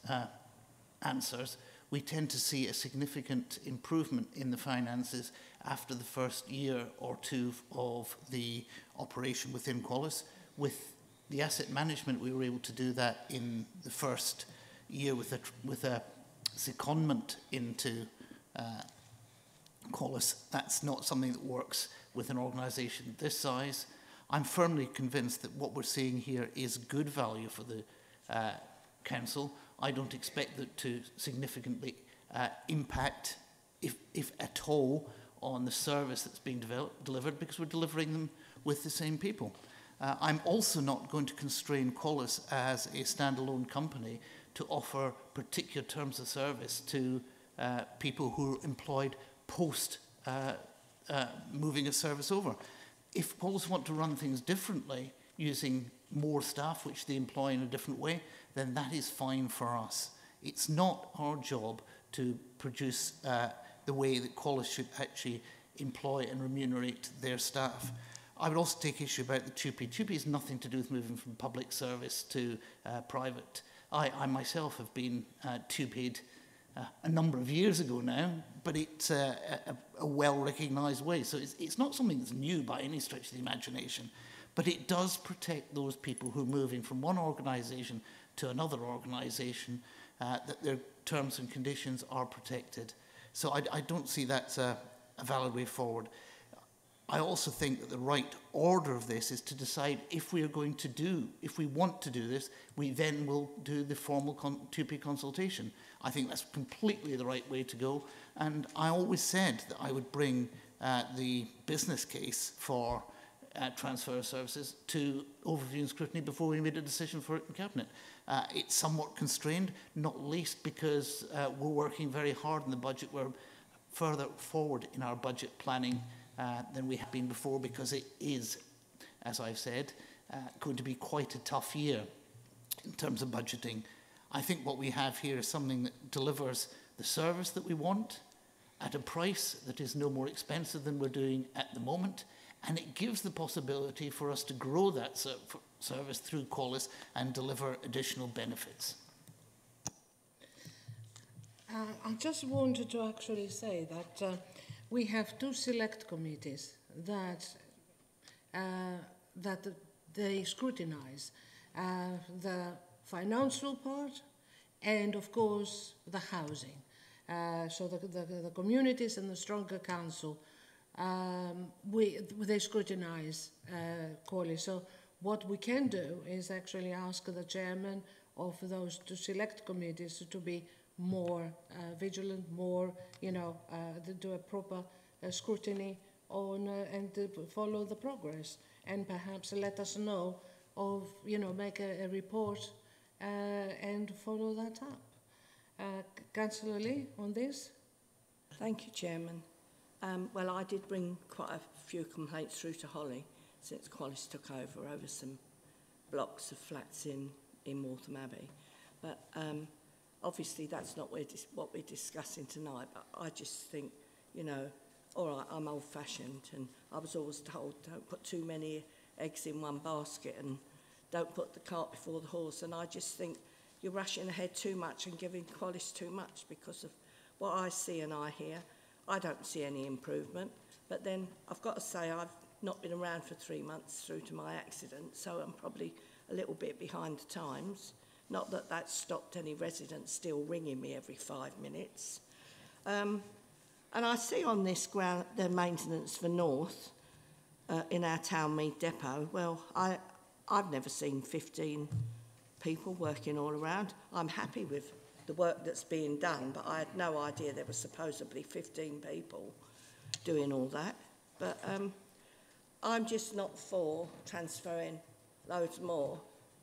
answers, we tend to see a significant improvement in the finances after the first year or two of the operation within Qualis. With the asset management, we were able to do that in the first year with a secondment into Qualis. That's not something that works with an organisation this size. I'm firmly convinced that what we're seeing here is good value for the council. I don't expect that to significantly impact, if at all, on the service that's being delivered, because we're delivering them with the same people. I'm also not going to constrain Qualis as a standalone company to offer particular terms of service to people who are employed post moving a service over. If Qualis want to run things differently, using more staff which they employ in a different way, then that is fine for us. It's not our job to produce the way that Qualis should actually employ and remunerate their staff. I would also take issue about the TUPE. TUPE has nothing to do with moving from public service to private. I myself have been TUPE'd a number of years ago now, but it's a well-recognised way. So it's not something that's new by any stretch of the imagination, but it does protect those people who are moving from one organisation to another organisation, that their terms and conditions are protected. So I don't see that's a valid way forward. I also think that the right order of this is to decide if we are going to do, if we want to do this, we then will do the formal TUPE consultation. I think that's completely the right way to go. And I always said that I would bring the business case for transfer of services to overview and scrutiny before we made a decision for it in Cabinet. It's somewhat constrained, not least because we're working very hard in the budget. We're further forward in our budget planning than we have been before, because it is, as I've said, going to be quite a tough year in terms of budgeting. I think what we have here is something that delivers the service that we want at a price that is no more expensive than we're doing at the moment, and it gives the possibility for us to grow that service through Qualis and deliver additional benefits. I just wanted to actually say that we have two select committees that they scrutinize the financial part and, of course, the housing. So the communities and the stronger council, they scrutinize Qualis. So what we can do is actually ask the chairman of those two select committees to be more vigilant, more, do a proper scrutiny on and to follow the progress, and perhaps let us know of, make a report and follow that up. Councillor Lee, on this? Thank you, Chairman. Well, I did bring quite a few complaints through to Holly since Qualis took over some blocks of flats in Waltham Abbey. But obviously that's not what we're discussing tonight, but I just think, all right, I'm old-fashioned, and I was always told don't put too many eggs in one basket and don't put the cart before the horse, and I just think you're rushing ahead too much and giving Qualis too much because of what I see and I hear. I don't see any improvement, but then I've got to say I've not been around for 3 months through to my accident, so I'm probably a little bit behind the times. Not that that's stopped any residents still ringing me every 5 minutes. And I see on this ground the maintenance for North in our town mead depot. Well, I've never seen 15 people working all around. I'm happy with the work that's being done, but I had no idea there were supposedly 15 people doing all that. But I'm just not for transferring loads more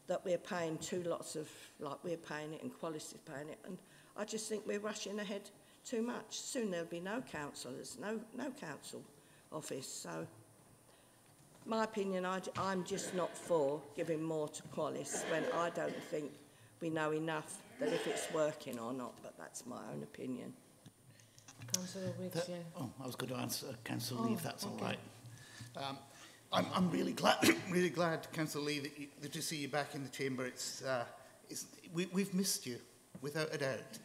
that we're paying two lots of, like we're paying it and Qualis is paying it, and I just think we're rushing ahead too much. Soon there'll be no councillors, no council office. So my opinion, I'm just not for giving more to Qualis when I don't think we know enough that if it's working or not, but that's my own opinion. Councillor Wicks, I was going to answer Councillor Lee, if that's okay. All right. I'm really glad, Councillor Lee, that to see you back in the chamber. We've missed you, without a doubt.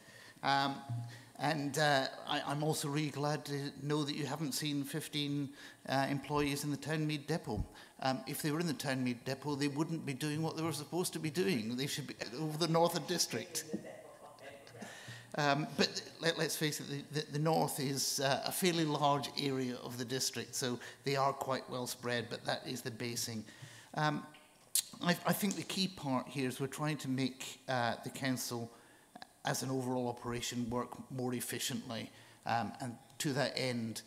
I'm also really glad to know that you haven't seen 15 employees in the town mead depot. If they were in the town mead depot, they wouldn't be doing what they were supposed to be doing. They should be over the Northern District. But let's face it, the north is a fairly large area of the district, so they are quite well spread, but that is the basing. I think the key part here is we're trying to make the council as an overall operation work more efficiently. And to that end,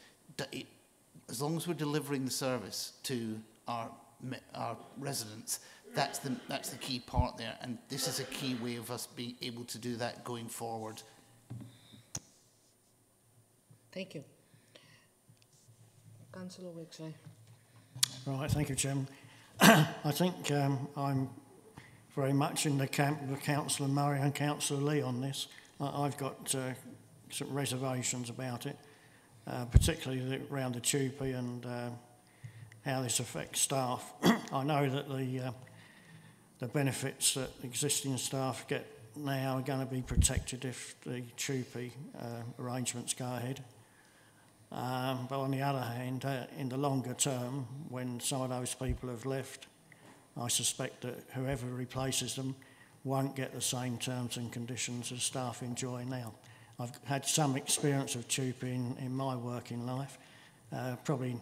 as long as we're delivering the service to our residents, that's the key part there. And this is a key way of us being able to do that going forward. Thank you. Councillor Wixley. Right, thank you, Chairman. I think I'm very much in the camp of Councillor Murray and Councillor Lee on this. I've got some reservations about it, particularly around the TUPE and how this affects staff. I know that the benefits that existing staff get now are going to be protected if the TUPE arrangements go ahead. But on the other hand, in the longer term, when some of those people have left, I suspect that whoever replaces them won't get the same terms and conditions as staff enjoy now. I've had some experience of TUPE in my working life, probably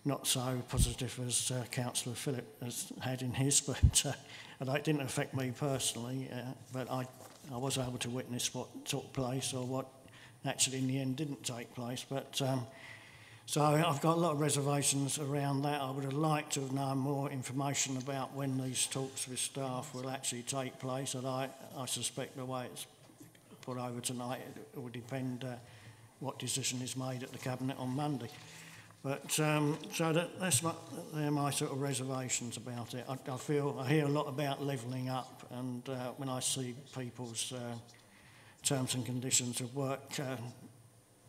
not so positive as Councillor Phillip has had in his, but it didn't affect me personally, but I was able to witness what took place or what actually in the end didn't take place. But so I've got a lot of reservations around that. I would have liked to have known more information about when these talks with staff will actually take place, and I suspect the way it's put over tonight, it will depend what decision is made at the Cabinet on Monday. But so they're my sort of reservations about it. I hear a lot about levelling up, and when I see people's terms and conditions of work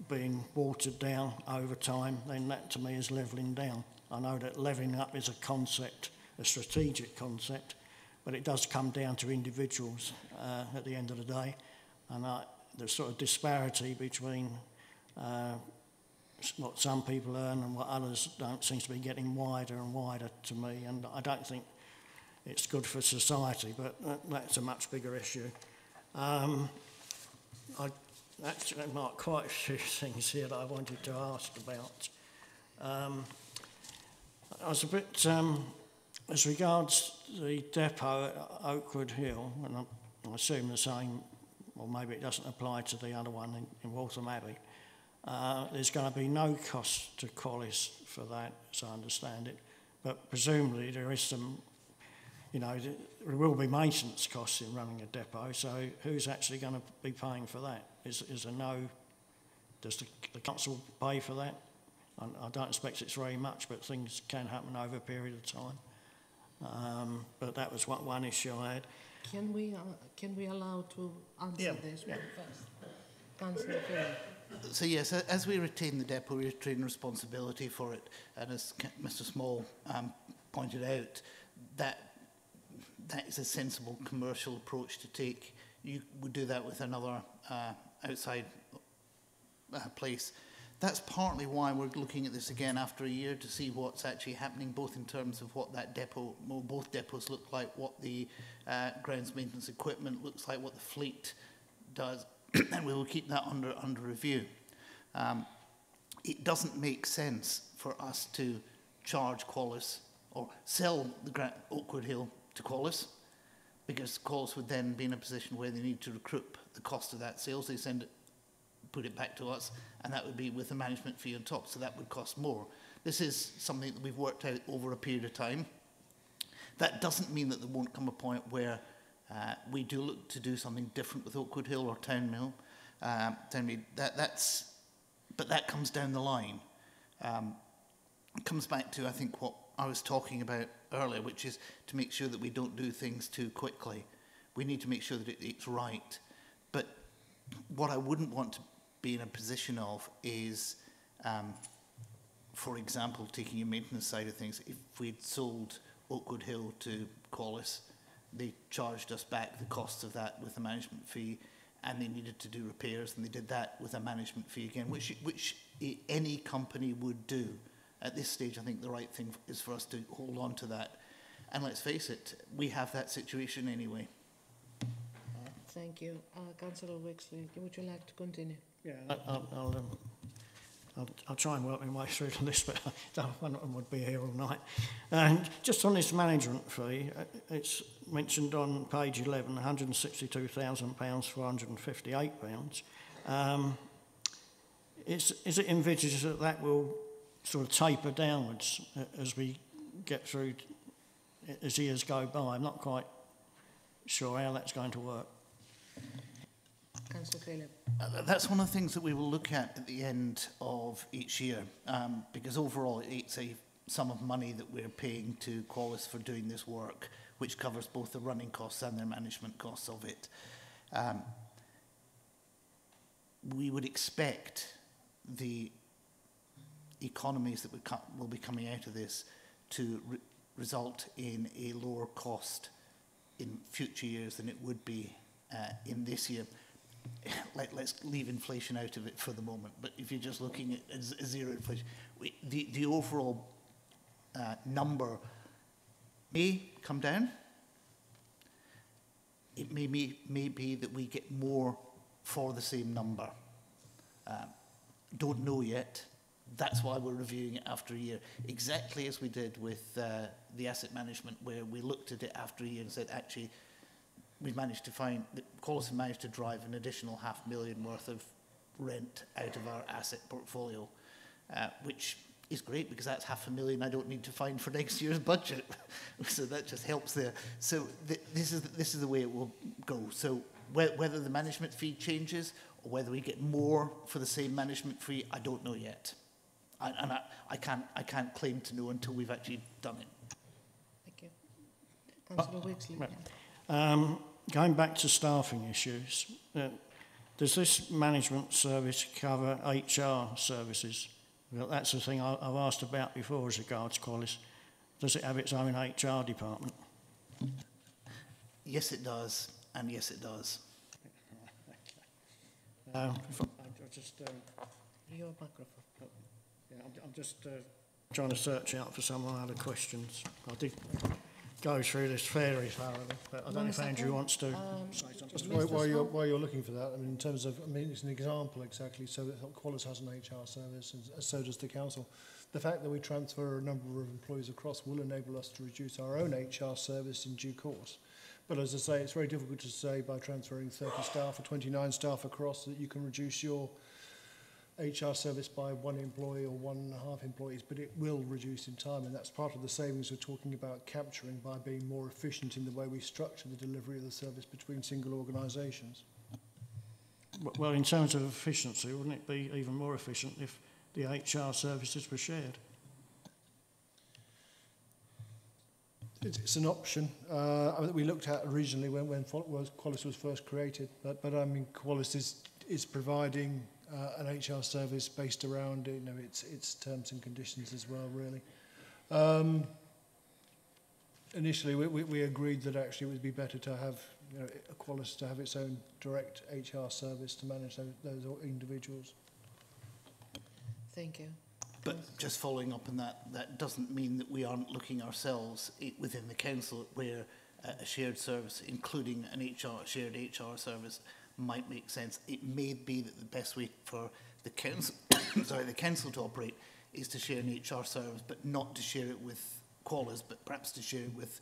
being watered down over time, then that to me is levelling down. I know that levelling up is a concept, a strategic concept, but it does come down to individuals at the end of the day, and the sort of disparity between what some people earn and what others don't seems to be getting wider and wider to me, and I don't think it's good for society, but that's a much bigger issue. I actually marked quite a few things here that I wanted to ask about. I was a bit, as regards the depot at Oakwood Hill, and I assume the same, or maybe it doesn't apply to the other one in Waltham Abbey, there's going to be no cost to Qualis for that, as I understand it, but presumably there is some, you know, there will be maintenance costs in running a depot, so who's actually going to be paying for that? Is there no, does the council pay for that? I don't expect it's very much, but things can happen over a period of time. But that was one issue I had. Can we allow to answer this one first? Councillor Phillip. So yes, as we retain the depot, we retain responsibility for it, and as Mr. Small pointed out, that is a sensible commercial approach to take. You would do that with another outside place. That's partly why we're looking at this again after a year to see what's actually happening, both in terms of what that depot, well, both depots look like, what the grounds maintenance equipment looks like, what the fleet does, and we will keep that under review. It doesn't make sense for us to charge Qualis or sell the Oakwood Hill to Qualis, because Qualis would then be in a position where they need to recoup the cost of that sales. They put it back to us, and that would be with a management fee on top, so that would cost more. This is something that we've worked out over a period of time. That doesn't mean that there won't come a point where we do look to do something different with Oakwood Hill or Townmead. But that comes down the line. It comes back to, I think, what I was talking about earlier, which is to make sure that we don't do things too quickly. We need to make sure that it's right. But what I wouldn't want to be in a position of is, for example, taking your maintenance side of things, if we'd sold Oakwood Hill to Qualis, they charged us back the cost of that with a management fee, and they needed to do repairs, and they did that with a management fee again, which any company would do. At this stage, I think the right thing is for us to hold on to that. And let's face it, we have that situation anyway. Thank you. Councillor Wexley, would you like to continue? Yeah, I'll try and work my way through the list, but I would be here all night. And just on this management fee, it's mentioned on page 11, £162,000 for £158. Is it envisaged that that will sort of taper downwards as we get through, as years go by? I'm not quite sure how that's going to work. Councillor Philip. That's one of the things that we will look at the end of each year, because overall it's a sum of money that we're paying to Qualis for doing this work, which covers both the running costs and the management costs of it. We would expect the economies that will be coming out of this to result in a lower cost in future years than it would be in this year. Let's leave inflation out of it for the moment, but if you're just looking at zero inflation, the overall number may come down. It may be that we get more for the same number. Don't know yet. That's why we're reviewing it after a year, exactly as we did with the asset management, where we looked at it after a year and said, actually, we've managed to find that Qualis managed to drive an additional £500,000 worth of rent out of our asset portfolio, which is great because that's £500,000 I don't need to find for next year's budget. So that just helps there. So this is the way it will go. So whether the management fee changes or whether we get more for the same management fee, I don't know yet. And I can't claim to know until we've actually done it. Thank you. Councillor Wexley. Going back to staffing issues, does this management service cover HR services? Well, that's the thing I've asked about before as regards Qualis. Does it have its own HR department? Yes, it does, and yes, it does. Your microphone. Yeah, I'm just trying to search out for some other questions. I did go through this fairly thoroughly, but I don't know if Andrew wants to say something. Just while you're looking for that, I mean, in terms of, I mean, it's an example exactly. So that Qualis has an HR service, and so does the council. The fact that we transfer a number of employees across will enable us to reduce our own HR service in due course. But as I say, it's very difficult to say by transferring 30 staff or 29 staff across that you can reduce your HR service by 1 employee or 1.5 employees, but it will reduce in time, and that's part of the savings we're talking about capturing by being more efficient in the way we structure the delivery of the service between single organisations. Well, in terms of efficiency, wouldn't it be even more efficient if the HR services were shared? It's an option that we looked at originally when Qualis was first created, but I mean, Qualis is providing an HR service based around, you know, its terms and conditions as well, really. Initially, we agreed that actually it would be better to have, you know, Qualis to have its own direct HR service to manage those individuals. Thank you. But just following up on that, that doesn't mean that we aren't looking ourselves within the council where a shared service, including an shared HR service, might make sense. It may be that the best way for the council, the council to operate is to share an HR service, but not to share it with Qualis, but perhaps to share it with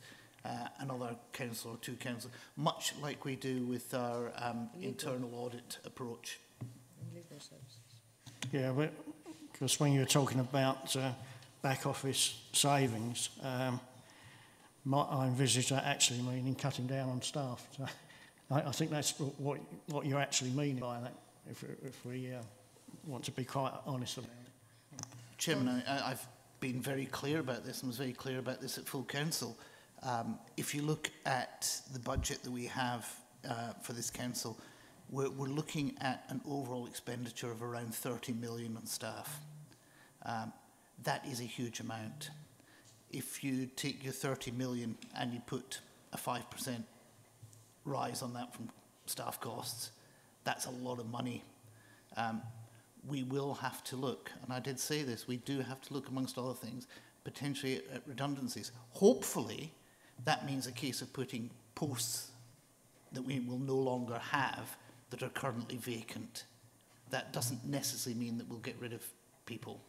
another council or 2 councils, much like we do with our internal audit approach. Legal services. Yeah, because when you were talking about back office savings, I envisage that actually meaning cutting down on staff. So I think that's what you actually mean by that, if we want to be quite honest about it. Chairman, I've been very clear about this and was very clear about this at full council. If you look at the budget that we have for this council, we're looking at an overall expenditure of around 30 million on staff. That is a huge amount. If you take your 30 million and you put a 5% rise on that from staff costs, that's a lot of money. We will have to look, and I did say this, we do have to look, amongst other things, potentially at redundancies. Hopefully, that means a case of putting posts that we will no longer have that are currently vacant. That doesn't necessarily mean that we'll get rid of people,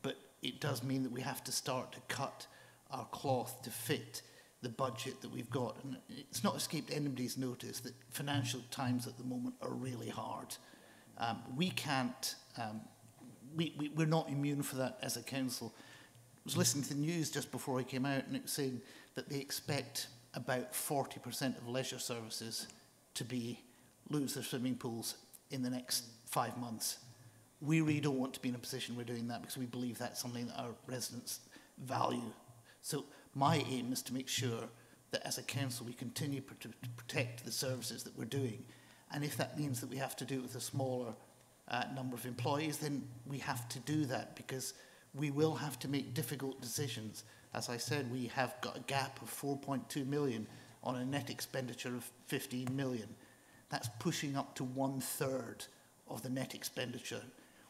but it does mean that we have to start to cut our cloth to fit the budget that we've got. And it's not escaped anybody's notice that financial times at the moment are really hard. We're not immune for that as a council. I was listening to the news just before I came out, and it was saying that they expect about 40% of leisure services to lose their swimming pools in the next 5 months. We really don't want to be in a position we're doing that, because we believe that's something that our residents value. So my aim is to make sure that as a council we continue to protect the services that we're doing. And if that means that we have to do it with a smaller number of employees, then we have to do that, because we will have to make difficult decisions. As I said, we have got a gap of 4.2 million on a net expenditure of 15 million. That's pushing up to 1/3 of the net expenditure.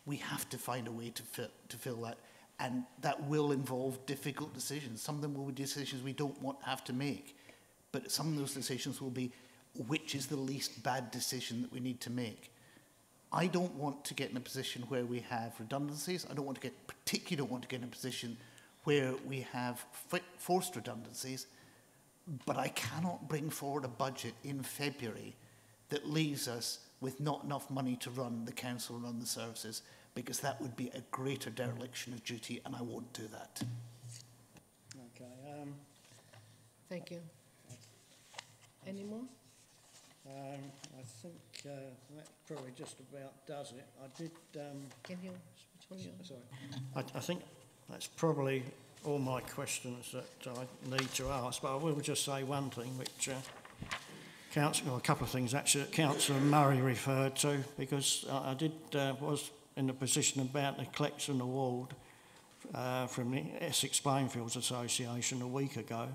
We have to find a way to fill that, and that will involve difficult decisions. Some of them will be decisions we don't want to have to make, but some of those decisions will be, which is the least bad decision that we need to make. I don't want to get in a position where we have redundancies. I particularly don't want to get in a position where we have forced redundancies, but I cannot bring forward a budget in February that leaves us with not enough money to run the council and run the services, because that would be a greater dereliction of duty, and I won't do that. Okay. Thank you. Any more? I think that probably just about does it. I did... Can you switch on your... Sorry. I think that's probably all my questions that I need to ask, but I will just say one thing, which a couple of things actually that Councillor Murray referred to, because I was in the position about the collection award from the Essex Plainfields Association a week ago,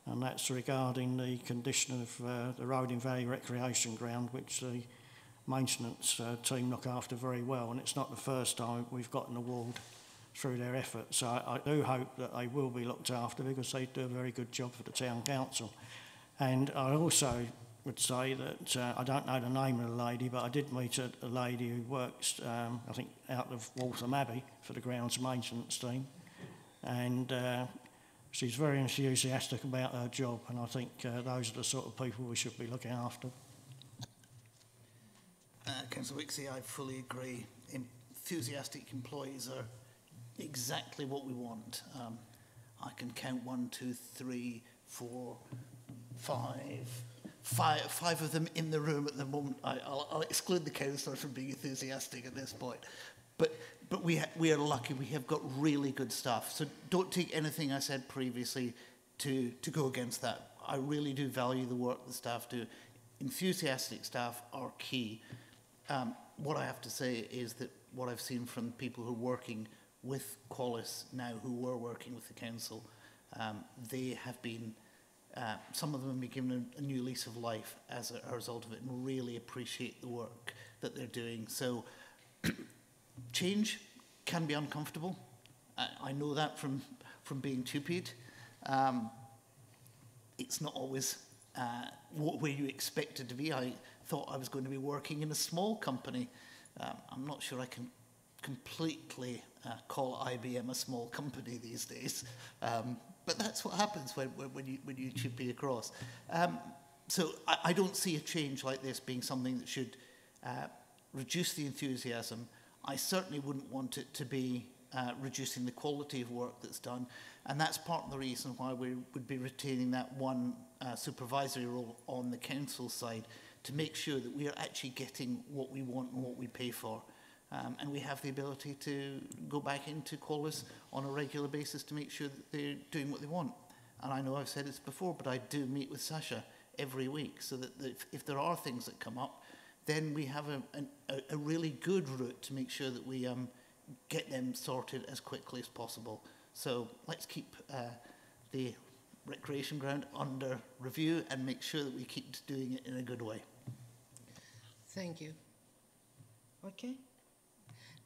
and that's regarding the condition of the Road in Valley Recreation Ground, which the maintenance team look after very well, and it's not the first time we've got an award through their efforts. So I do hope that they will be looked after, because they do a very good job for the town council. And I also would say that I don't know the name of the lady, but I did meet a lady who works, I think, out of Waltham Abbey for the grounds maintenance team, and she's very enthusiastic about her job, and I think those are the sort of people we should be looking after. Councillor Wixie, I fully agree. Enthusiastic employees are exactly what we want. I can count 1, 2, 3, 4, 5 of them in the room at the moment. I'll exclude the councillor from being enthusiastic at this point. But we are lucky. We have got really good staff. So don't take anything I said previously to go against that. I really do value the work the staff do. Enthusiastic staff are key. What I have to say is that what I've seen from people who are working with Qualis now, who were working with the council, they have been, some of them have been given a new lease of life as a result of it, and really appreciate the work that they're doing. So change can be uncomfortable. I know that from being tupied. It's not always where you expect it to be. I thought I was going to be working in a small company. I'm not sure I can completely call IBM a small company these days, but that's what happens when you tupie across. So I don't see a change like this being something that should reduce the enthusiasm. I certainly wouldn't want it to be reducing the quality of work that's done, and that's part of the reason why we would be retaining that one supervisory role on the council side, to make sure that we are actually getting what we want and what we pay for. And we have the ability to go back into Qualis on a regular basis to make sure that they're doing what they want. And I know I've said this before, but I do meet with Sasha every week, so that if there are things that come up, then we have a really good route to make sure that we get them sorted as quickly as possible. So let's keep the recreation ground under review and make sure that we keep doing it in a good way. Thank you. Okay.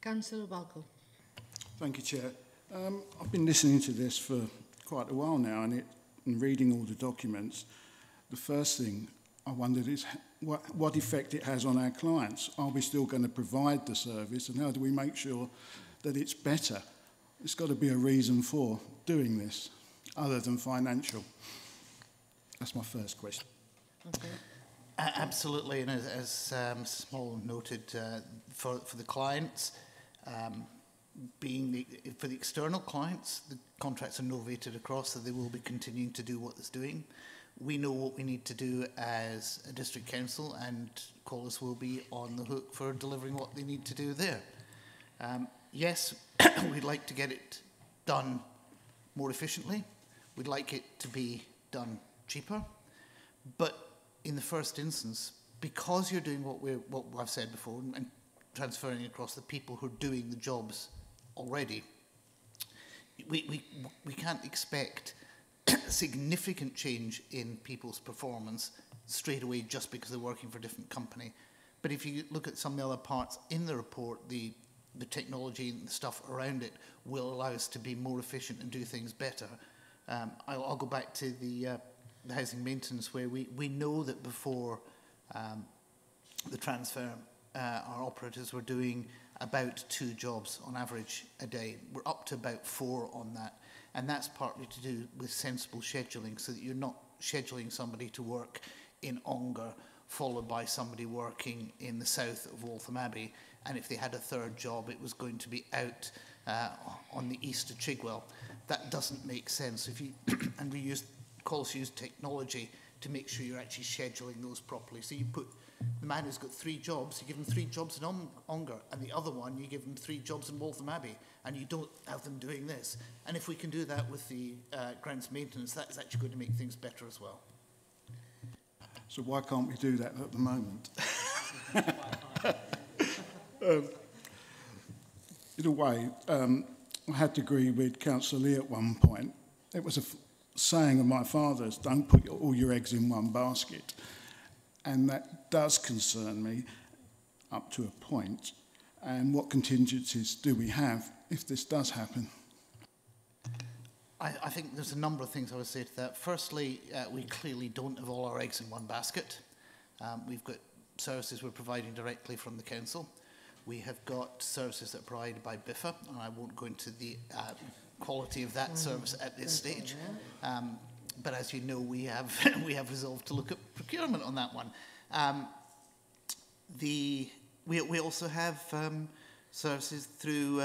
Councillor Balco. Thank you, Chair. I've been listening to this for quite a while now, and reading all the documents. The first thing I wondered is what effect it has on our clients. Are we still going to provide the service, and how do we make sure that it's better? It's got to be a reason for doing this, other than financial. That's my first question. Okay. Absolutely, and as Small noted, for the clients, for the external clients, the contracts are novated across, so they will be continuing to do what it's doing. We know what we need to do as a district council, and Collis will be on the hook for delivering what they need to do there. Yes, we'd like to get it done more efficiently. We'd like it to be done cheaper. But in the first instance, because you're doing what I've said before and transferring across the people who are doing the jobs already, we can't expect significant change in people's performance straight away just because they're working for a different company. But if you look at some of the other parts in the report, the technology and the stuff around it will allow us to be more efficient and do things better. I'll go back to the housing maintenance, where we know that before the transfer, our operatives were doing about 2 jobs on average a day. We're up to about 4 on that. And that's partly to do with sensible scheduling, so that you're not scheduling somebody to work in Ongar followed by somebody working in the south of Waltham Abbey. And if they had a 3rd job, it was going to be out on the east of Chigwell. That doesn't make sense. And Collis used technology to make sure you're actually scheduling those properly. So you put the man who's got 3 jobs, you give him 3 jobs in Ongar, and the other one you give him 3 jobs in Waltham Abbey, and you don't have them doing this. And if we can do that with the grounds maintenance, that's actually going to make things better as well. So why can't we do that at the moment? In a way, I had to agree with Councillor Lee at one point. It was a saying of my father's, don't put all your eggs in one basket. And that does concern me up to a point. And what contingencies do we have if this does happen? I think there's a number of things I would say to that. Firstly, we clearly don't have all our eggs in one basket. We've got services we're providing directly from the council. We have got services that are provided by BIFA, and I won't go into the quality of that service at this stage. But as you know, we have resolved to look at procurement on that one. We also have services through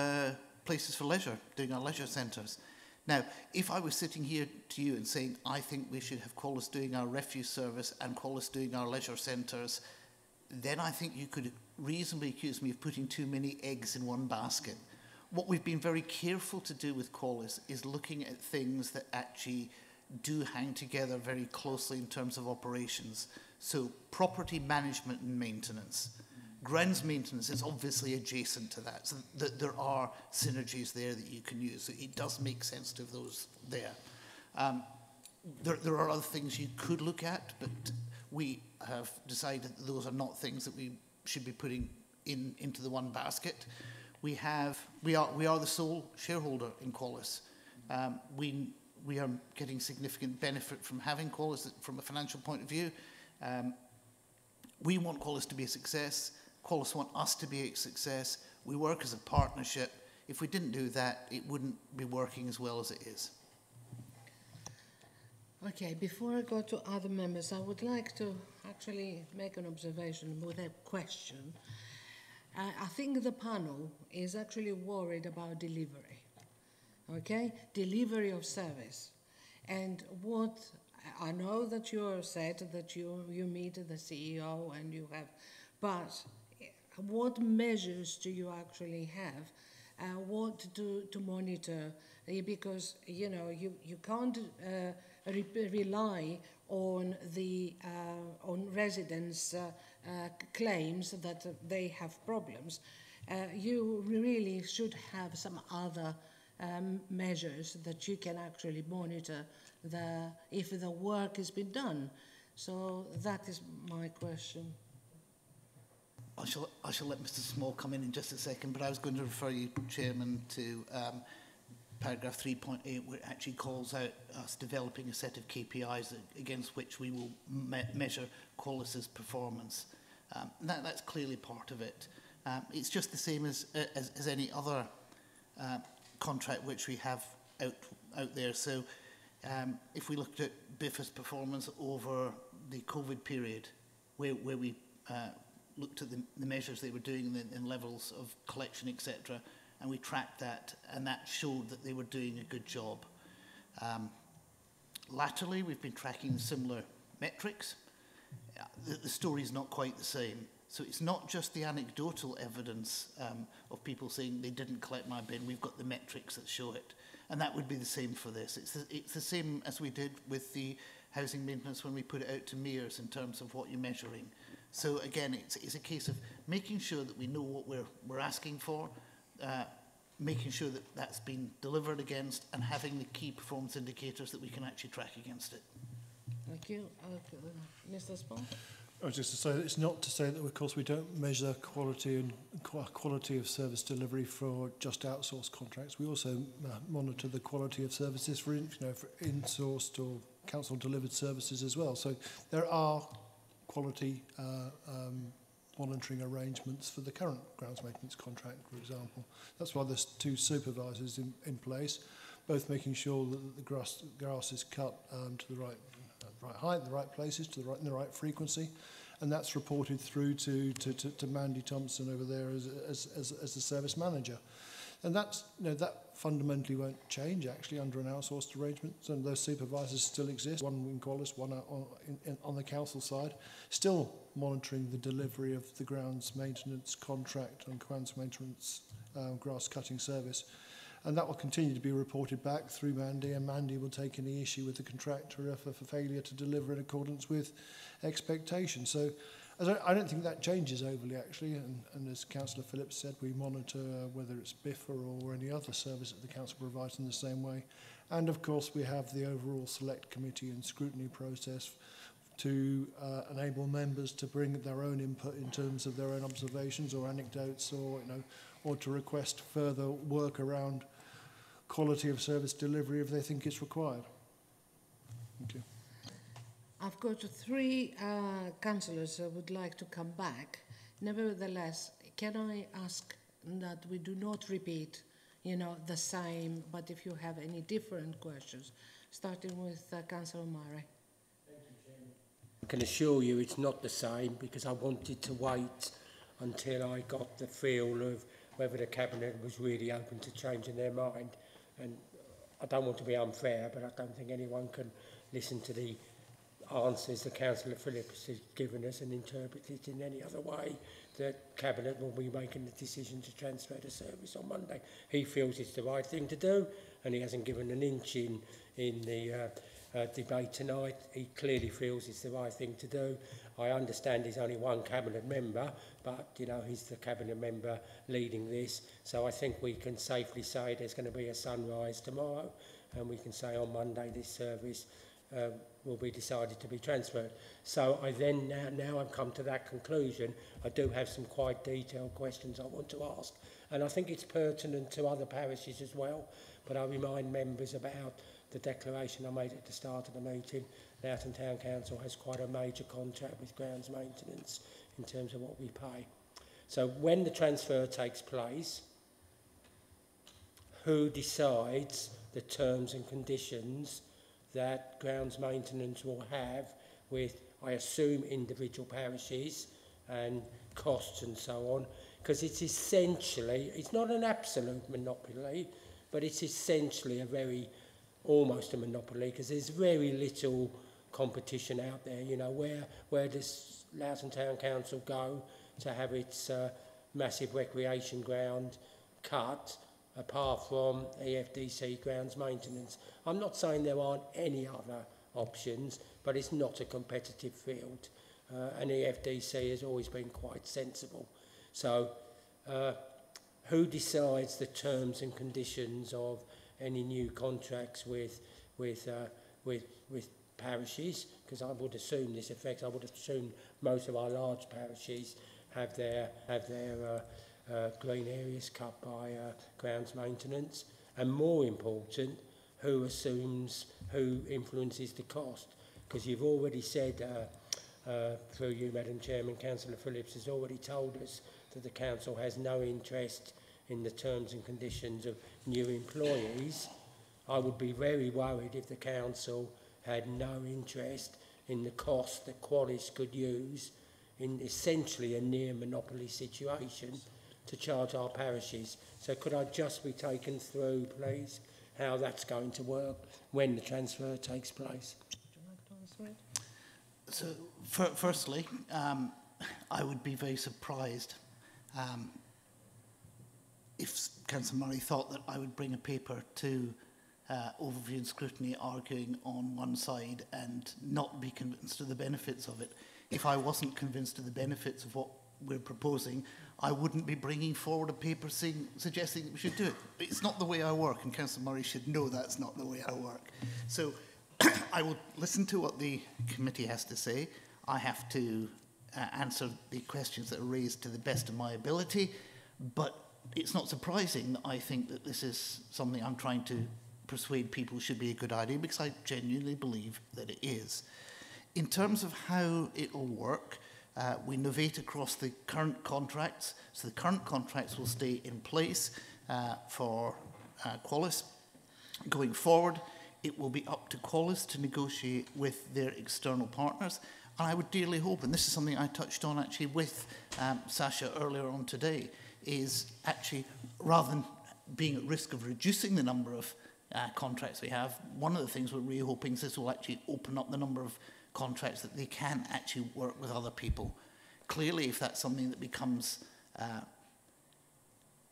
Places for Leisure, doing our leisure centres. Now, if I was sitting here to you and saying, I think we should have Collis doing our refuse service and Collis doing our leisure centres, then I think you could reasonably accuse me of putting too many eggs in one basket. What we've been very careful to do with Collis is looking at things that actually do hang together very closely in terms of operations. So property management and maintenance. Grounds maintenance is obviously adjacent to that, so there are synergies there that you can use. So it does make sense to have those there. There are other things you could look at, but we have decided that those are not things that we should be putting into the one basket. We are the sole shareholder in Collis. We are getting significant benefit from having Collis from a financial point of view. We want Collis to be a success. Collis want us to be a success. We work as a partnership. If we didn't do that, it wouldn't be working as well as it is. Okay, before I go to other members, I would like to actually make an observation with a question. I think the panel is actually worried about delivery, okay? Delivery of service. And what I know that you said that you meet the CEO and you have, but what measures do you actually have? What to monitor? Because, you know, you can't rely on the on residents' claims that they have problems. You really should have some other measures that you can actually monitor if the work has been done. So that is my question. I shall let Mr. Small come in just a second, but I was going to refer you, Chairman, to paragraph 3.8, where it actually calls out us developing a set of KPIs against which we will measure Qualis's performance. That's clearly part of it. It's just the same as any other contract which we have out there. So if we looked at BIFA's performance over the COVID period, where we looked at the measures they were doing in levels of collection, etc., and we tracked that, and that showed that they were doing a good job. Latterly, we've been tracking similar metrics. The story's not quite the same. So it's not just the anecdotal evidence of people saying they didn't collect my bin. We've got the metrics that show it. And that would be the same for this. It's the same as we did with the housing maintenance when we put it out to mayors in terms of what you're measuring. So again, it's a case of making sure that we know what we're asking for, making sure that that's been delivered against, and having the key performance indicators that we can actually track against it. Thank you. Mr. Spong? Just to say that it's not to say that, of course, we don't measure quality and quality of service delivery for just outsourced contracts. We also monitor the quality of services for in-sourced or council-delivered services as well. So there are quality monitoring arrangements for the current grounds maintenance contract, for example. That's why there's 2 supervisors in place, both making sure that the grass is cut to the right height, the right places, in the right frequency, and that's reported through to Mandy Thompson over there as the service manager. And that's, that fundamentally won't change actually under an outsourced arrangement. So those supervisors still exist, one in Qualis, one on the council side, still monitoring the delivery of the grounds maintenance contract and grounds maintenance grass cutting service. And that will continue to be reported back through Mandy, and Mandy will take any issue with the contractor for failure to deliver in accordance with expectations. So I don't think that changes overly, actually, and as Councillor Phillips said, we monitor whether it's BIFA or any other service that the council provides in the same way. And of course, we have the overall select committee and scrutiny process to enable members to bring their own input in terms of their own observations or anecdotes, or to request further work around quality of service delivery if they think it's required. Thank you. I've got 3 councillors who would like to come back. Nevertheless, can I ask that we do not repeat, the same, but if you have any different questions, starting with Councillor Murray. I can assure you it's not the same, because I wanted to wait until I got the feel of whether the Cabinet was really open to changing their mind. And I don't want to be unfair, but I don't think anyone can listen to the answers that Councillor Phillips has given us and interpret it in any other way. The Cabinet will be making the decision to transfer the service on Monday. He feels it's the right thing to do, and he hasn't given an inch in the debate tonight. He clearly feels it's the right thing to do. I understand he's only one Cabinet member, but he's the Cabinet member leading this. So I think we can safely say there's going to be a sunrise tomorrow, and we can say on Monday this service will be decided to be transferred. So I then, now I've come to that conclusion, I do have some quite detailed questions I want to ask. And I think it's pertinent to other parishes as well, but I remind members about the declaration I made at the start of the meeting. Loughton Town Council has quite a major contract with grounds maintenance in terms of what we pay. So when the transfer takes place, who decides the terms and conditions that grounds maintenance will have with, I assume, individual parishes and costs and so on? Because it's essentially, it's not an absolute monopoly, but it's essentially almost a monopoly, because there's very little competition out there. Where does Loughton Town Council go to have its massive recreation ground cut, apart from EFDC grounds maintenance? I'm not saying there aren't any other options, but it's not a competitive field, and EFDC has always been quite sensible. So who decides the terms and conditions of any new contracts with parishes? Because I would assume this affects, I would assume most of our large parishes have their green areas cut by grounds maintenance. And more important, who influences the cost? Because you've already said, through you, Madam Chairman, Councillor Phillips has already told us that the council has no interest in the terms and conditions of new employees. I would be very worried if the council had no interest in the cost that Qualis could use in essentially a near monopoly situation to charge our parishes. So could I just be taken through, please, how that's going to work when the transfer takes place? So, firstly, I would be very surprised if Councillor Murray thought that I would bring a paper to Overview and Scrutiny arguing on one side and not be convinced of the benefits of it. If I wasn't convinced of the benefits of what we're proposing, I wouldn't be bringing forward a paper suggesting that we should do it. But it's not the way I work, and Councillor Murray should know that's not the way I work. So I will listen to what the committee has to say. I have to answer the questions that are raised to the best of my ability, but it's not surprising that I think that this is something I'm trying to persuade people should be a good idea, because I genuinely believe that it is. In terms of how it will work, we novate across the current contracts. So the current contracts will stay in place for Qualis. Going forward, it will be up to Qualis to negotiate with their external partners. And I would dearly hope, and this is something I touched on actually with Sasha earlier on today, is actually, rather than being at risk of reducing the number of contracts we have, one of the things we're really hoping is this will actually open up the number of contracts that they can actually work with other people. Clearly, if that's something that becomes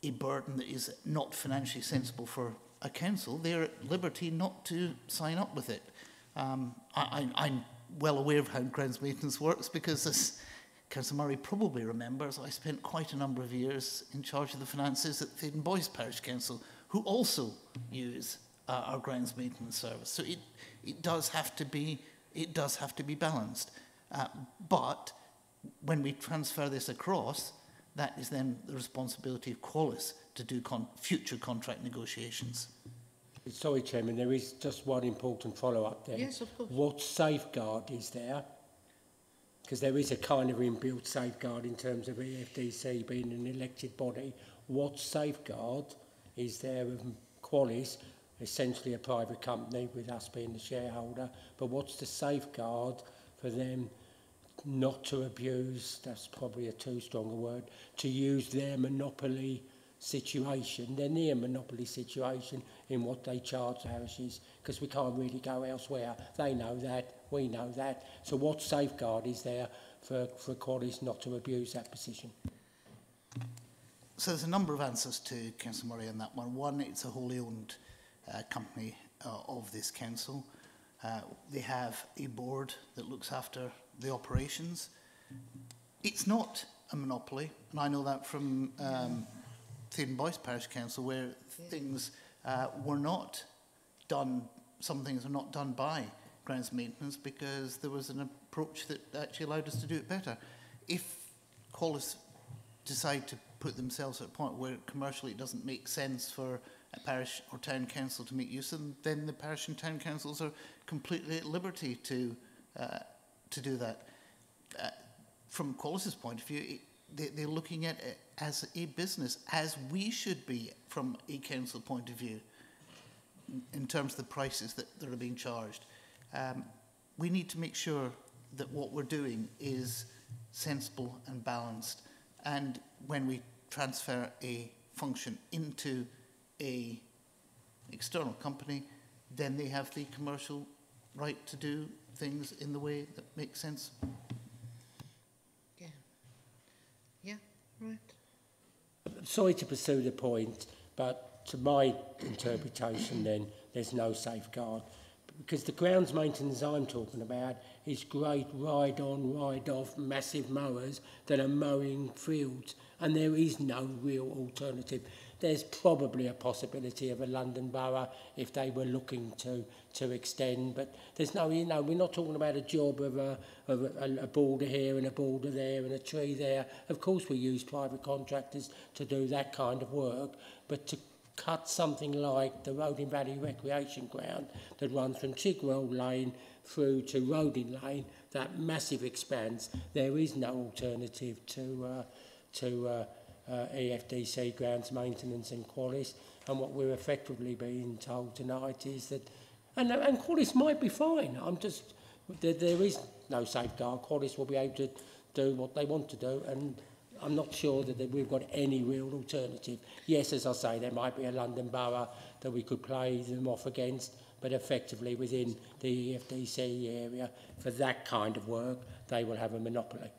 a burden that is not financially sensible for a council, they're at liberty not to sign up with it. I'm well aware of how grounds maintenance works, because as Councillor Murray probably remembers, I spent quite a number of years in charge of the finances at Thaden Boys Parish Council, who also use our grounds maintenance service. So it does have to be balanced. But when we transfer this across, that is then the responsibility of Qualis to do future contract negotiations. Sorry, Chairman, there is just one important follow-up there. Yes, of course. What safeguard is there? Because there is a kind of inbuilt safeguard in terms of EFDC being an elected body. What safeguard is there of Qualis, essentially a private company with us being the shareholder, but what's the safeguard for them not to abuse, that's probably a too strong a word, to use their monopoly situation, their near monopoly situation in what they charge parishes, because we can't really go elsewhere. They know that, we know that. So what safeguard is there for Qualis not to abuse that position? So there's a number of answers to Councillor Murray on that one. One, it's a wholly owned company of this council. They have a board that looks after the operations. It's not a monopoly, and I know that from Thaden Boys Parish Council, where things were not done, some things are not done by grounds maintenance because there was an approach that actually allowed us to do it better. If Qualis decide to put themselves at a point where commercially it doesn't make sense for a parish or town council to make use of them, then the parish and town councils are completely at liberty to do that. From Qualis's point of view, they're looking at it as a business, as we should be from a council point of view, in terms of the prices that are being charged. We need to make sure that what we're doing is sensible and balanced. And when we transfer a function into a external company, then they have the commercial right to do things in the way that makes sense. Yeah, right. Sorry to pursue the point, but to my interpretation then, there's no safeguard. Because the grounds maintenance I'm talking about is great ride-on, ride-off, massive mowers that are mowing fields, and there is no real alternative. There's probably a possibility of a London borough if they were looking to extend, but there's no, you know, we're not talking about a job of a border here and a border there and a tree there. Of course we use private contractors to do that kind of work, but to cut something like the Roding Valley Recreation Ground that runs from Chigwell Lane through to Roding Lane, that massive expanse, there is no alternative to EFDC grounds maintenance in Qualis. And what we're effectively being told tonight is that, and Qualis might be fine. There is no safeguard. Qualis will be able to do what they want to do, and I'm not sure that we've got any real alternative. Yes, as I say, there might be a London borough that we could play them off against, but effectively within the EFDC area, for that kind of work, they will have a monopoly.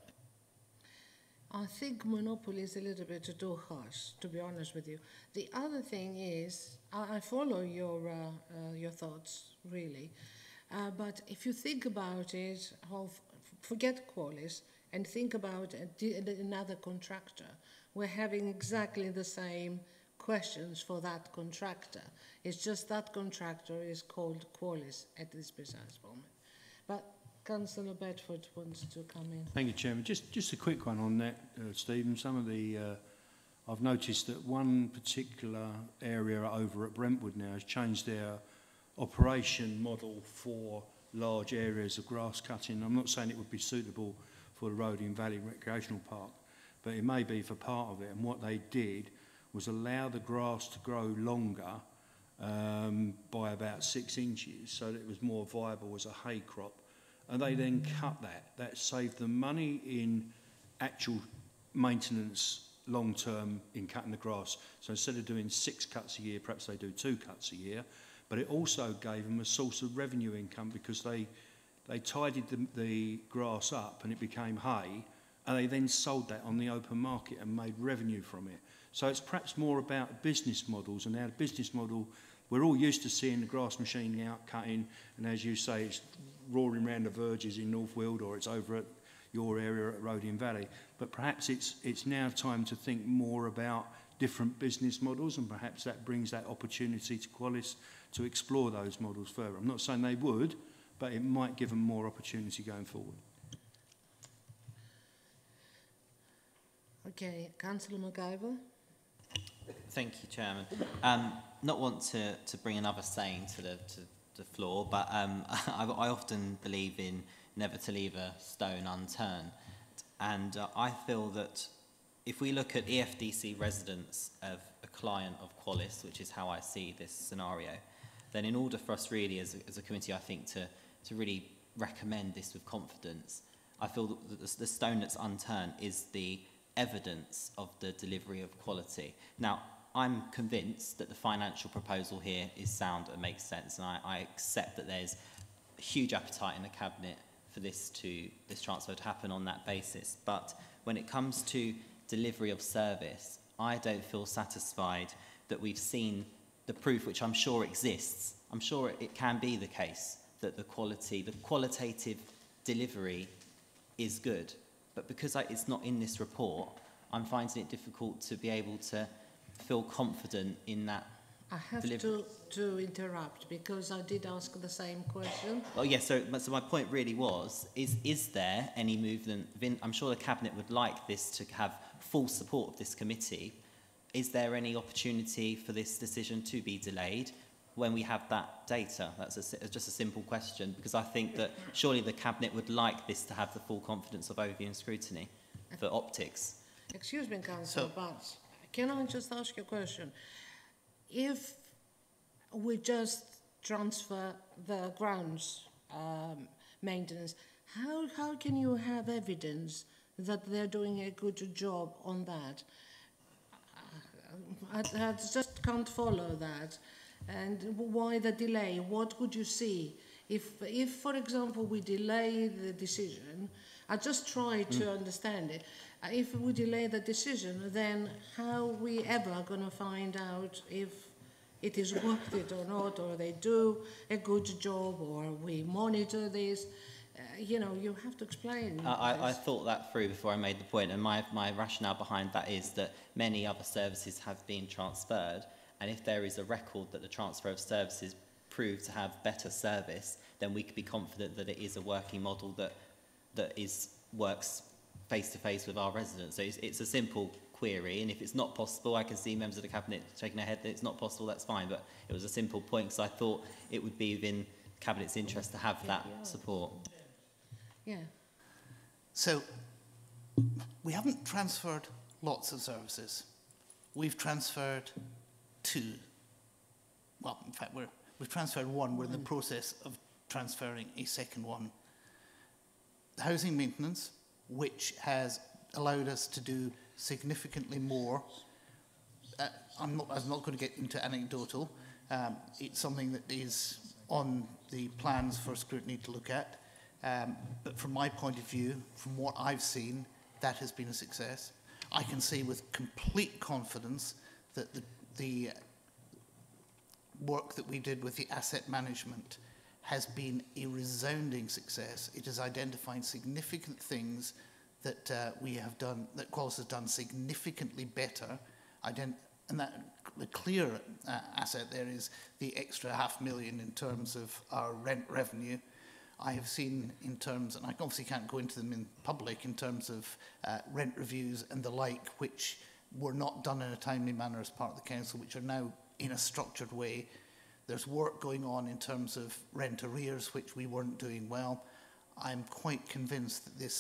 I think monopoly is a little bit too harsh, to be honest with you. The other thing is, I follow your thoughts, really. But if you think about it, forget Qualis and think about another contractor. We're having exactly the same questions for that contractor. It's just that contractor is called Qualis at this precise moment. But Councillor Bedford wants to come in. Thank you, Chairman. Just a quick one on that, Stephen. Some of the, I've noticed that one particular area over at Brentwood now has changed their operation model for large areas of grass cutting. I'm not saying it would be suitable for the Roding Valley Recreational Park, but it may be for part of it. And what they did was allow the grass to grow longer by about 6 inches, so that it was more viable as a hay crop. And they then cut that. That saved them money in actual maintenance long term in cutting the grass. So instead of doing 6 cuts a year, perhaps they do 2 cuts a year. But it also gave them a source of revenue income because they tidied the grass up and it became hay, and they then sold that on the open market and made revenue from it. So it's perhaps more about business models, and our business model, we're all used to seeing the grass machine out cutting, and as you say, it's roaring around the verges in North Weald, or it's over at your area at Roding Valley. But perhaps it's now time to think more about different business models, and perhaps that brings that opportunity to Qualis to explore those models further. I'm not saying they would, but it might give them more opportunity going forward. Okay, Councillor McIver. Thank you, Chairman. Not want to bring another saying to the floor, but I often believe in never to leave a stone unturned. And I feel that if we look at EFDC residents of a client of Qualis, which is how I see this scenario, then in order for us really as a committee, I think, to really recommend this with confidence, I feel that the stone that's unturned is the evidence of the delivery of quality. Now, I'm convinced that the financial proposal here is sound and makes sense, and I accept that there's a huge appetite in the Cabinet for this transfer to happen on that basis. But when it comes to delivery of service, I don't feel satisfied that we've seen the proof, which I'm sure exists. I'm sure it can be the case that the qualitative delivery is good. But because it's not in this report, I'm finding it difficult to be able to feel confident in that. I have to interrupt because I did ask the same question. Oh yes, so my point really was, is there any movement, I'm sure the Cabinet would like this to have full support of this committee. Is there any opportunity for this decision to be delayed when we have that data? That's just a simple question, because I think that surely the Cabinet would like this to have the full confidence of overview and scrutiny for optics. Excuse me, Councillor, but can I just ask you a question? If we just transfer the grounds maintenance, how can you have evidence that they're doing a good job on that? I just can't follow that. And why the delay? What would you see? If, for example, we delay the decision, I just try to understand it. If we delay the decision, then how are we ever going to find out if it is worth it or not, or they do a good job, or we monitor this? You know, you have to explain. I thought that through before I made the point, and my rationale behind that is that many other services have been transferred, and if there is a record that the transfer of services proved to have better service, then we could be confident that it is a working model that works face-to-face with our residents. So it's a simple query, and if it's not possible, I can see members of the Cabinet shaking their head that it's not possible, that's fine, but it was a simple point, because I thought it would be within Cabinet's interest to have that support. Yeah. So, we haven't transferred lots of services. We've transferred 2. Well, in fact, we've transferred 1. We're in the process of transferring a second one. The housing maintenance, which has allowed us to do significantly more. I'm not going to get into anecdotal. It's something that is on the plans for Scrutiny to look at. But from my point of view, from what I've seen, that has been a success. I can say with complete confidence that the work that we did with the asset management has been a resounding success. It has identified significant things that we have done, that Qualis has done significantly better. And that the clear asset there is the extra $500,000 in terms of our rent revenue. I have seen in terms, and I obviously can't go into them in public, in terms of rent reviews and the like, which were not done in a timely manner as part of the council, which are now in a structured way. There's work going on in terms of rent arrears, which we weren't doing well. I'm quite convinced that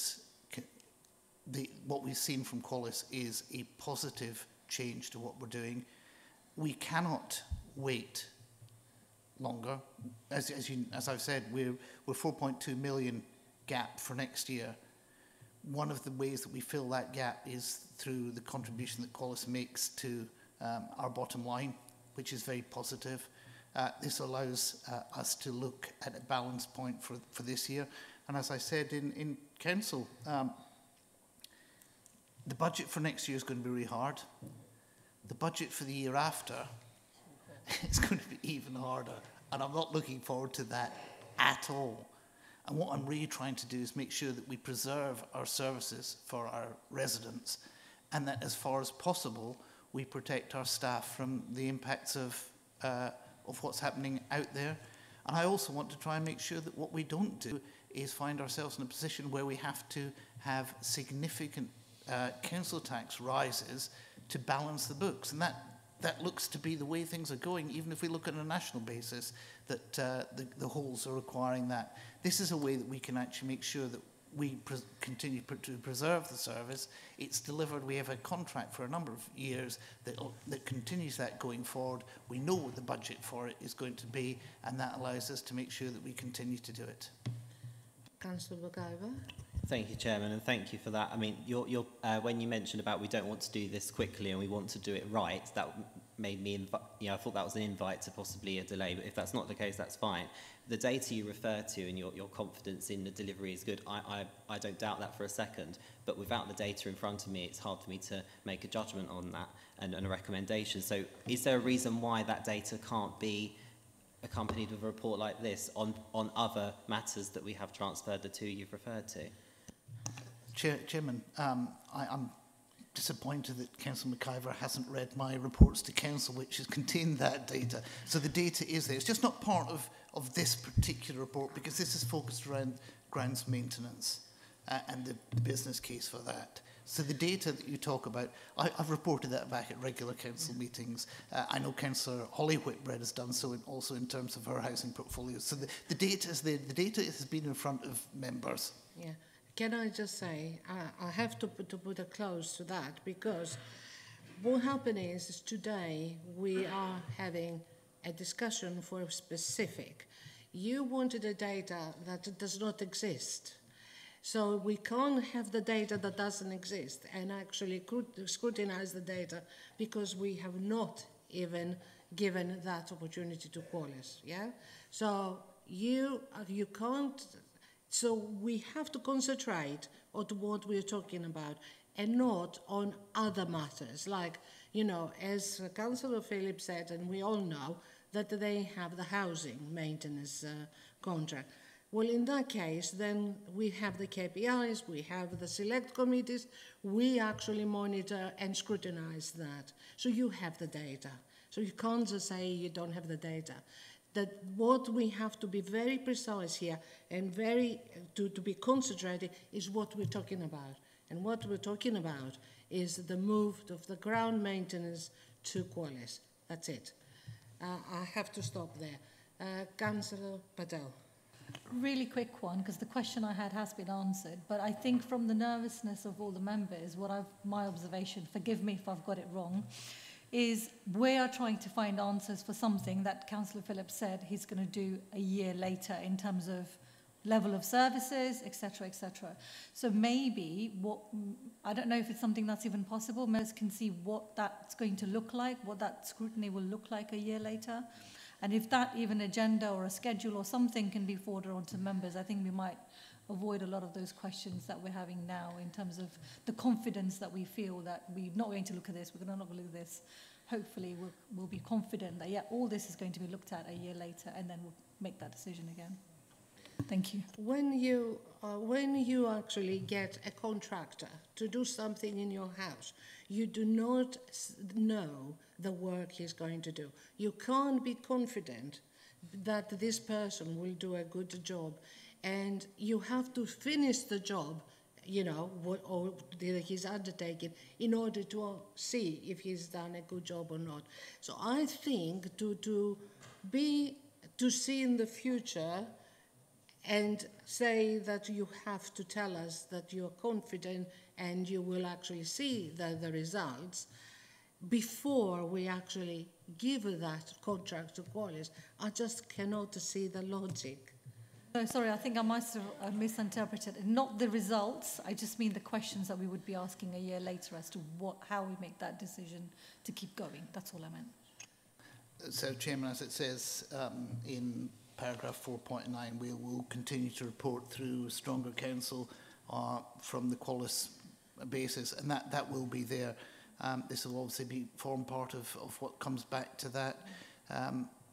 what we've seen from Qualis is a positive change to what we're doing. We cannot wait longer. As I've said, we're 4.2 million gap for next year. One of the ways that we fill that gap is through the contribution that Qualis makes to our bottom line, which is very positive. This allows us to look at a balance point for this year. And as I said in council, the budget for next year is going to be really hard. The budget for the year after is going to be even harder. And I'm not looking forward to that at all. And what I'm really trying to do is make sure that we preserve our services for our residents, and that as far as possible, we protect our staff from the impacts of what's happening out there. And I also want to try and make sure that what we don't do is find ourselves in a position where we have to have significant council tax rises to balance the books. And that looks to be the way things are going, even if we look at a national basis, that the halls are requiring that. This is a way that we can actually make sure that we continue to preserve the service. It's delivered. We have a contract for a number of years that continues that going forward. We know what the budget for it is going to be, and that allows us to make sure that we continue to do it. Councillor McIver. Thank you, Chairman, and thank you for that. I mean, when you mentioned about we don't want to do this quickly and we want to do it right, that made me, I thought that was an invite to possibly a delay, but if that's not the case, that's fine. The data you refer to and your confidence in the delivery is good. I don't doubt that for a second, but without the data in front of me, it's hard for me to make a judgment on that and a recommendation. So is there a reason why that data can't be accompanied with a report like this on other matters that we have transferred the 2 you've referred to? Chairman, I'm disappointed that Councillor McIver hasn't read my reports to Council, which has contained that data. So the data is there. It's just not part of this particular report, because this is focused around grounds maintenance and the business case for that. So the data that you talk about, I've reported that back at regular council meetings. I know Councillor Holly Whitbread has done so also in terms of her housing portfolio. So the data is there. The data has been in front of members. Yeah. Can I just say, I have to put a close to that, because what happened is today we are having a discussion for a specific. You wanted a data that does not exist. So we can't have the data that doesn't exist and actually scrutinize the data, because we have not even given that opportunity to Qualis. Yeah? So you can't. So we have to concentrate on what we're talking about and not on other matters. Like, as Councillor Phillips said, and we all know, that they have the housing maintenance contract. Well, in that case, then we have the KPIs, we have the select committees, we actually monitor and scrutinize that. So you have the data. So you can't just say you don't have the data. That what we have to be very precise here and to be concentrated is what we're talking about. And what we're talking about is the move of the ground maintenance to Qualis. That's it. I have to stop there. Councillor Patel. Really quick one, because the question I had has been answered, but I think from the nervousness of all the members, my observation, forgive me if I've got it wrong, is we are trying to find answers for something that Councillor Phillips said he's going to do a year later in terms of level of services, etc., etc. So maybe, I don't know if it's something that's even possible, members can see what that's going to look like, what that scrutiny will look like a year later. And if that even agenda or a schedule or something can be forwarded on to members, I think we might avoid a lot of those questions that we're having now in terms of the confidence that we feel that we're not going to look at this, we're not going to look at this. Hopefully we'll be confident that, yeah, all this is going to be looked at a year later, and then we'll make that decision again. Thank you. When you actually get a contractor to do something in your house, you do not know the work he's going to do. You can't be confident that this person will do a good job, and you have to finish the job, you know, or he's undertaken in order to see if he's done a good job or not. So I think to see in the future and say that you have to tell us that you're confident and you will actually see the results before we actually give that contract to Qualis, I just cannot see the logic. No, sorry, I think I must have misinterpreted it. Not the results, I just mean the questions that we would be asking a year later as to how we make that decision to keep going. That's all I meant. So, Chairman, as it says in paragraph 4.9, we will continue to report through stronger counsel from the Qualis basis, and that will be there. This will obviously form part of what comes back to that.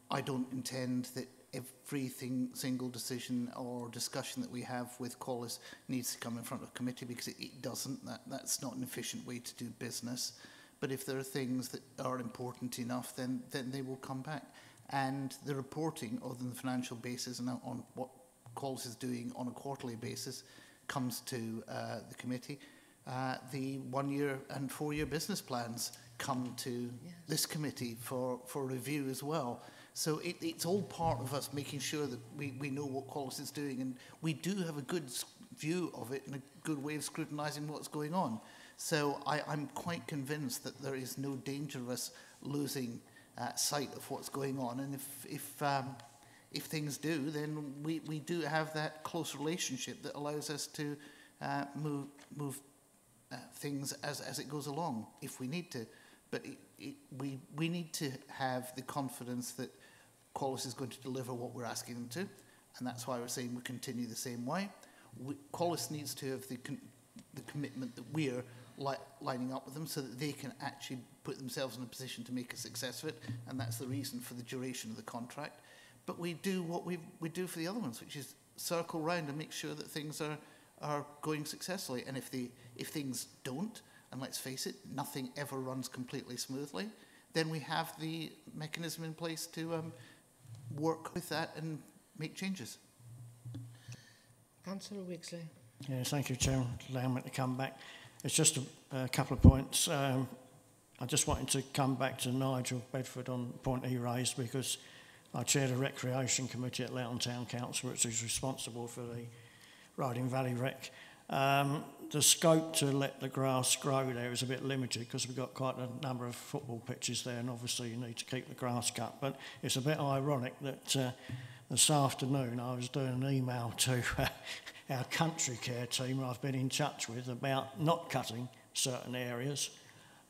I don't intend that every single decision or discussion that we have with Qualis needs to come in front of committee, because it doesn't. That's not an efficient way to do business. But if there are things that are important enough, then they will come back. And the reporting of the financial basis and on what Qualis is doing on a quarterly basis comes to the committee. The 1-year and 4-year business plans come to this committee for review as well. So it's all part of us making sure that we know what Qualis is doing, and we do have a good view of it and a good way of scrutinising what's going on. So I'm quite convinced that there is no danger of us losing sight of what's going on, and if things do, then we do have that close relationship that allows us to move things as it goes along if we need to. But we need to have the confidence that Qualis is going to deliver what we're asking them to, and that's why we're saying we continue the same way. Qualis needs to have the commitment that we're lining up with them, so that they can actually put themselves in a position to make a success of it, and that's the reason for the duration of the contract. But we do what we do for the other ones, which is circle round and make sure that things are going successfully. And if things don't, and let's face it, nothing ever runs completely smoothly, then we have the mechanism in place to work with that and make changes. Councillor Wixley. Yes, thank you, Chairman, for allowing me to come back. It's just a couple of points. I just wanted to come back to Nigel Bedford on the point he raised, because I chaired a recreation committee at Loughton Town Council, which is responsible for the Riding Valley Rec. The scope to let the grass grow there is a bit limited, because we've got quite a number of football pitches there, and obviously you need to keep the grass cut. But it's a bit ironic that this afternoon I was doing an email to our country care team I've been in touch with about not cutting certain areas,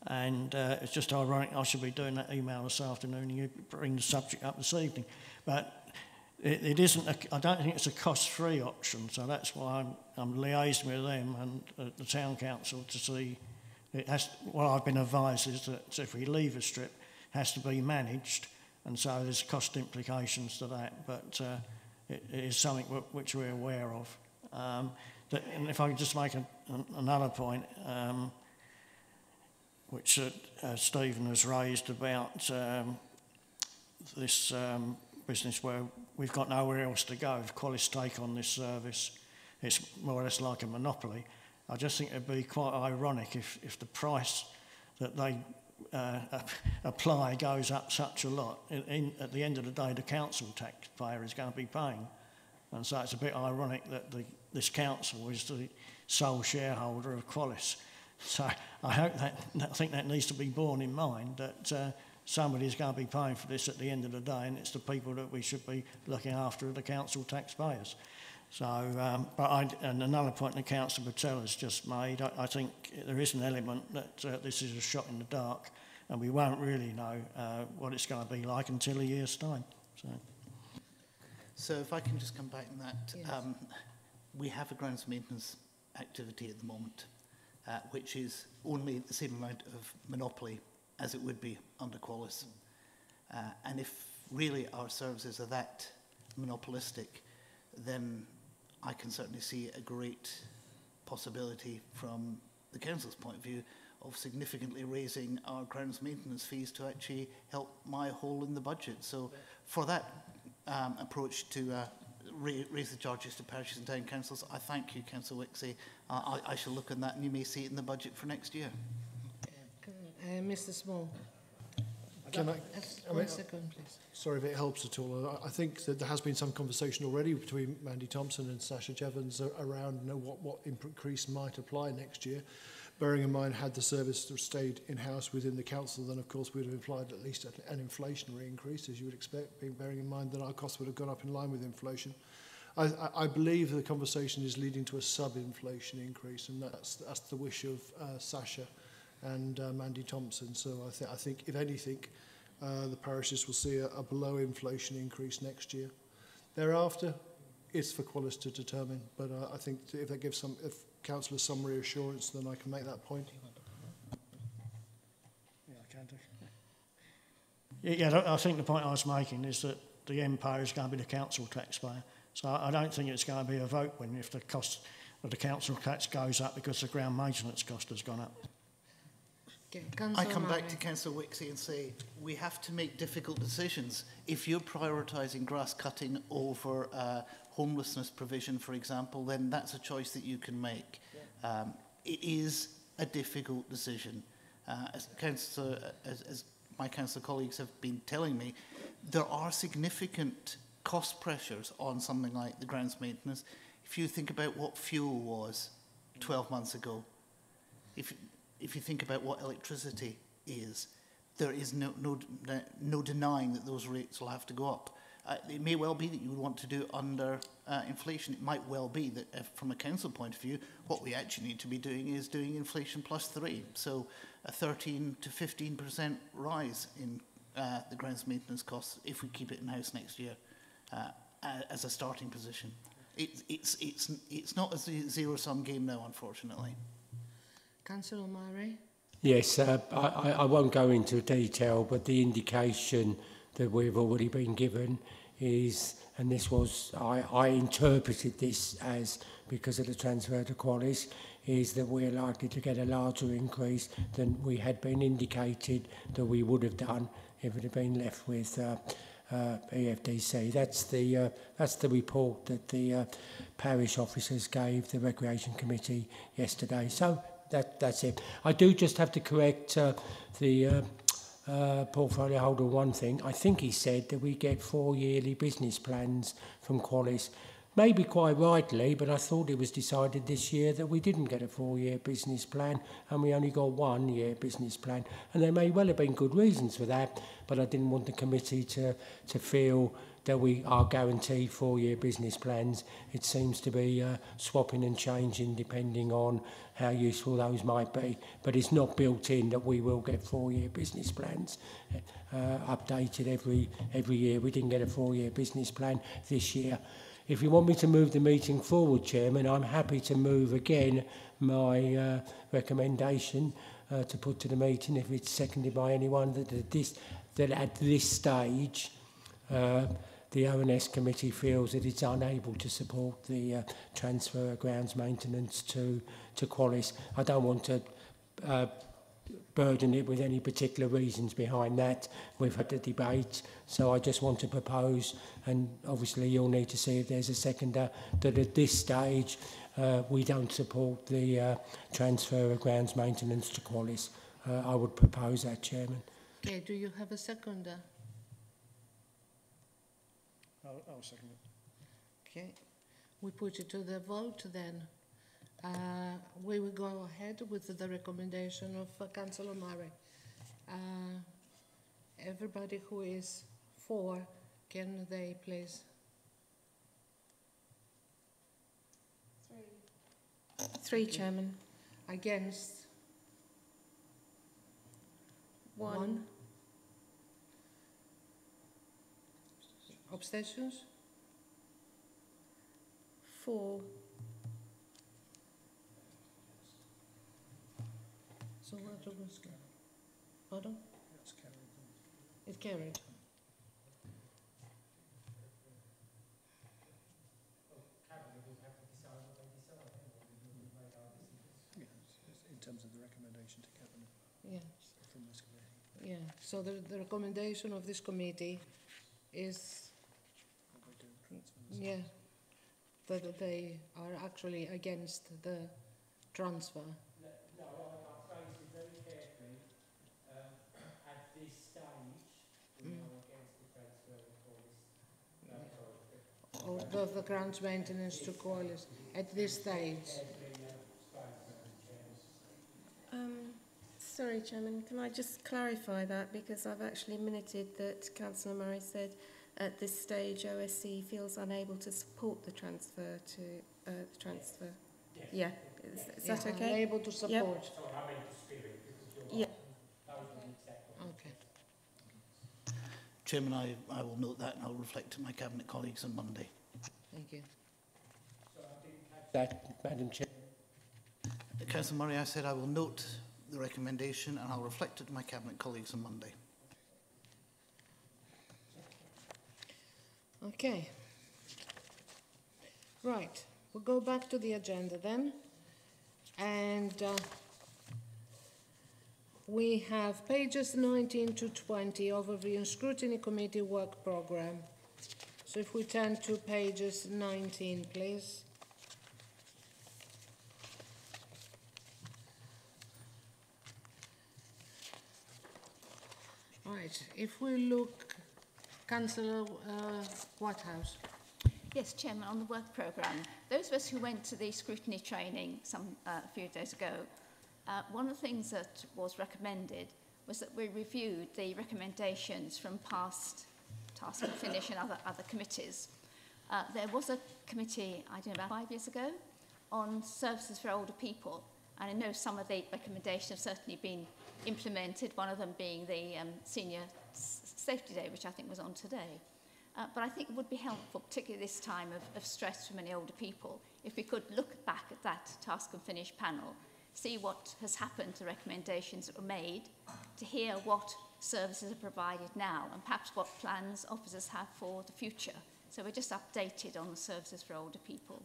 and it's just ironic I should be doing that email this afternoon and you bring the subject up this evening. But it isn't, I don't think it's a cost-free option, so that's why I'm liaising with them and the town council to see. What I've been advised is that if we leave a strip, it has to be managed, and so there's cost implications to that, but it is something which we're aware of. And if I could just make another point, which Stephen has raised about this business where we've got nowhere else to go. If Qualis take on this service, it's more or less like a monopoly. I just think it'd be quite ironic if the price that they apply goes up such a lot. At the end of the day, the council taxpayer is going to be paying. And so it's a bit ironic that this council is the sole shareholder of Qualis. So I think that needs to be borne in mind, that somebody's going to be paying for this at the end of the day, and it's the people that we should be looking after, the council taxpayers. So, and another point the Councillor Patel has just made, I think there is an element that this is a shot in the dark, and we won't really know what it's going to be like until a year's time. So if I can just come back on that, Yes. We have a grounds maintenance activity at the moment, which is only the same amount of monopoly as it would be under Qualis. And if really our services are that monopolistic, then I can certainly see a great possibility from the council's point of view of significantly raising our grounds maintenance fees to actually help my hole in the budget. So for that approach to raise the charges to parishes and town councils, I thank you, Councillor Wixie. I shall look on that, and you may see it in the budget for next year. Mr. Small. One second, please. Sorry if it helps at all. I think that there has been some conversation already between Mandy Thompson and Sasha Jevons around what increase might apply next year. Bearing in mind, had the service stayed in-house within the council, then of course we would have implied at least an inflationary increase, as you would expect, bearing in mind that our costs would have gone up in line with inflation. I believe the conversation is leading to a sub-inflation increase, and that's the wish of Sasha and Mandy Thompson. So I think if anything, the parishes will see a below inflation increase next year. Thereafter, it's for Qualis to determine, but I think if that gives councillors some reassurance, then I can make that point. Yeah, I can do. Yeah, I think the point I was making is that the end payer is going to be the council taxpayer. So I don't think it's going to be a vote win if the cost of the council tax goes up because the ground maintenance cost has gone up. Okay, I come back to Councillor Wixie and say we have to make difficult decisions. If you're prioritising grass cutting over homelessness provision, for example, then that's a choice that you can make. Yeah. It is a difficult decision. As my councillor colleagues have been telling me, there are significant cost pressures on something like the grounds maintenance. If you think about what fuel was 12 months ago, if you think about what electricity is, there is no denying that those rates will have to go up. It may well be that you would want to do it under inflation. It might well be that from a council point of view, what we actually need to be doing is doing inflation +3. So a 13 to 15% rise in the grounds maintenance costs if we keep it in-house next year as a starting position. It's not a zero-sum game now, unfortunately. Councillor Murray. Yes, I won't go into detail, but the indication that we've already been given is, and this was, I interpreted this as, because of the transfer to Qualis, is that we're likely to get a larger increase than we had been indicated that we would have done if it had been left with EFDC. That's the report that the parish officers gave the Recreation Committee yesterday. So that's it. I do just have to correct the portfolio holder one thing. I think he said that we get 4 yearly business plans from Qualis. Maybe quite rightly, but I thought it was decided this year that we didn't get a 4-year business plan and we only got 1 year business plan. And there may well have been good reasons for that, but I didn't want the committee to feel that we are guaranteed 4-year business plans. It seems to be swapping and changing depending on how useful those might be. But it's not built in that we will get 4-year business plans updated every year. We didn't get a 4-year business plan this year. If you want me to move the meeting forward, Chairman, I'm happy to move again my recommendation to put to the meeting, if it's seconded by anyone, that at this stage the ONS committee feels that it's unable to support the transfer of grounds maintenance to Qualis. I don't want to burden it with any particular reasons behind that. We've had the debate, so I just want to propose, and obviously you'll need to see if there's a seconder, that at this stage we don't support the transfer of grounds maintenance to Qualis. I would propose that, Chairman. Okay, do you have a seconder? I'll second it. Okay, we put it to the vote then. We will go ahead with the recommendation of Councillor Murray. Everybody who is for, can they please? 3, Chairman. Against? 1. Abstentions? 4. So what was carried? Pardon? It's carried. It carried. In terms of the recommendation to Cabinet Yes. from this committee. Yeah, so the recommendation of this committee is, yeah, that they are actually against the transfer. No, I phrased it very carefully. At this stage, we are against the transfer of Qualis. Of the grounds maintenance to Qualis at this stage. Sorry, Chairman, can I just clarify that, because I've actually minuted that Councillor Murray said at this stage OSC feels unable to support the transfer to the transfer. Yes. Yeah, is that okay? Unable to support. Yep. Sorry, I meant the spirit. Yeah. Okay. Chairman, I will note that and I'll reflect to my Cabinet colleagues on Monday. Thank you. So I didn't catch that, Madam Chair. Councillor Murray, I said I will note the recommendation and I'll reflect it to my Cabinet colleagues on Monday. Okay. Right, we'll go back to the agenda then. And we have pages 19 to 20, overview and scrutiny committee work programme. So if we turn to pages 19, please. Right, if we look, Councillor Whitehouse. Yes, Chairman, on the work programme, those of us who went to the scrutiny training a few days ago, one of the things that was recommended was that we reviewed the recommendations from past Task and Finish and other committees. There was a committee, I don't know, about 5 years ago, on services for older people, and I know some of the recommendations have certainly been implemented, one of them being the Senior Safety Day, which I think was on today. But I think it would be helpful, particularly this time of stress for many older people, if we could look back at that Task and Finish panel, see what has happened to recommendations that were made, to hear what services are provided now, and perhaps what plans officers have for the future. So we're just updated on the services for older people.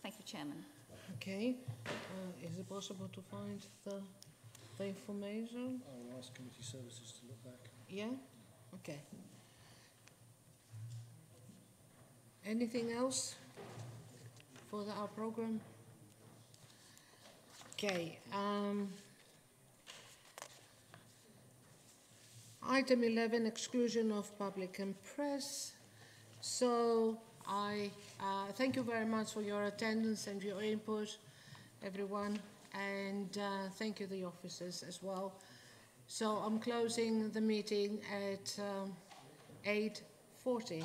Thank you, Chairman. Okay, is it possible to find the information? I'll ask committee services to look back. Yeah? Okay. Anything else for our programme? Okay. Item 11, exclusion of public and press. So I thank you very much for your attendance and your input, everyone, and thank you the officers as well. So I'm closing the meeting at 8:40.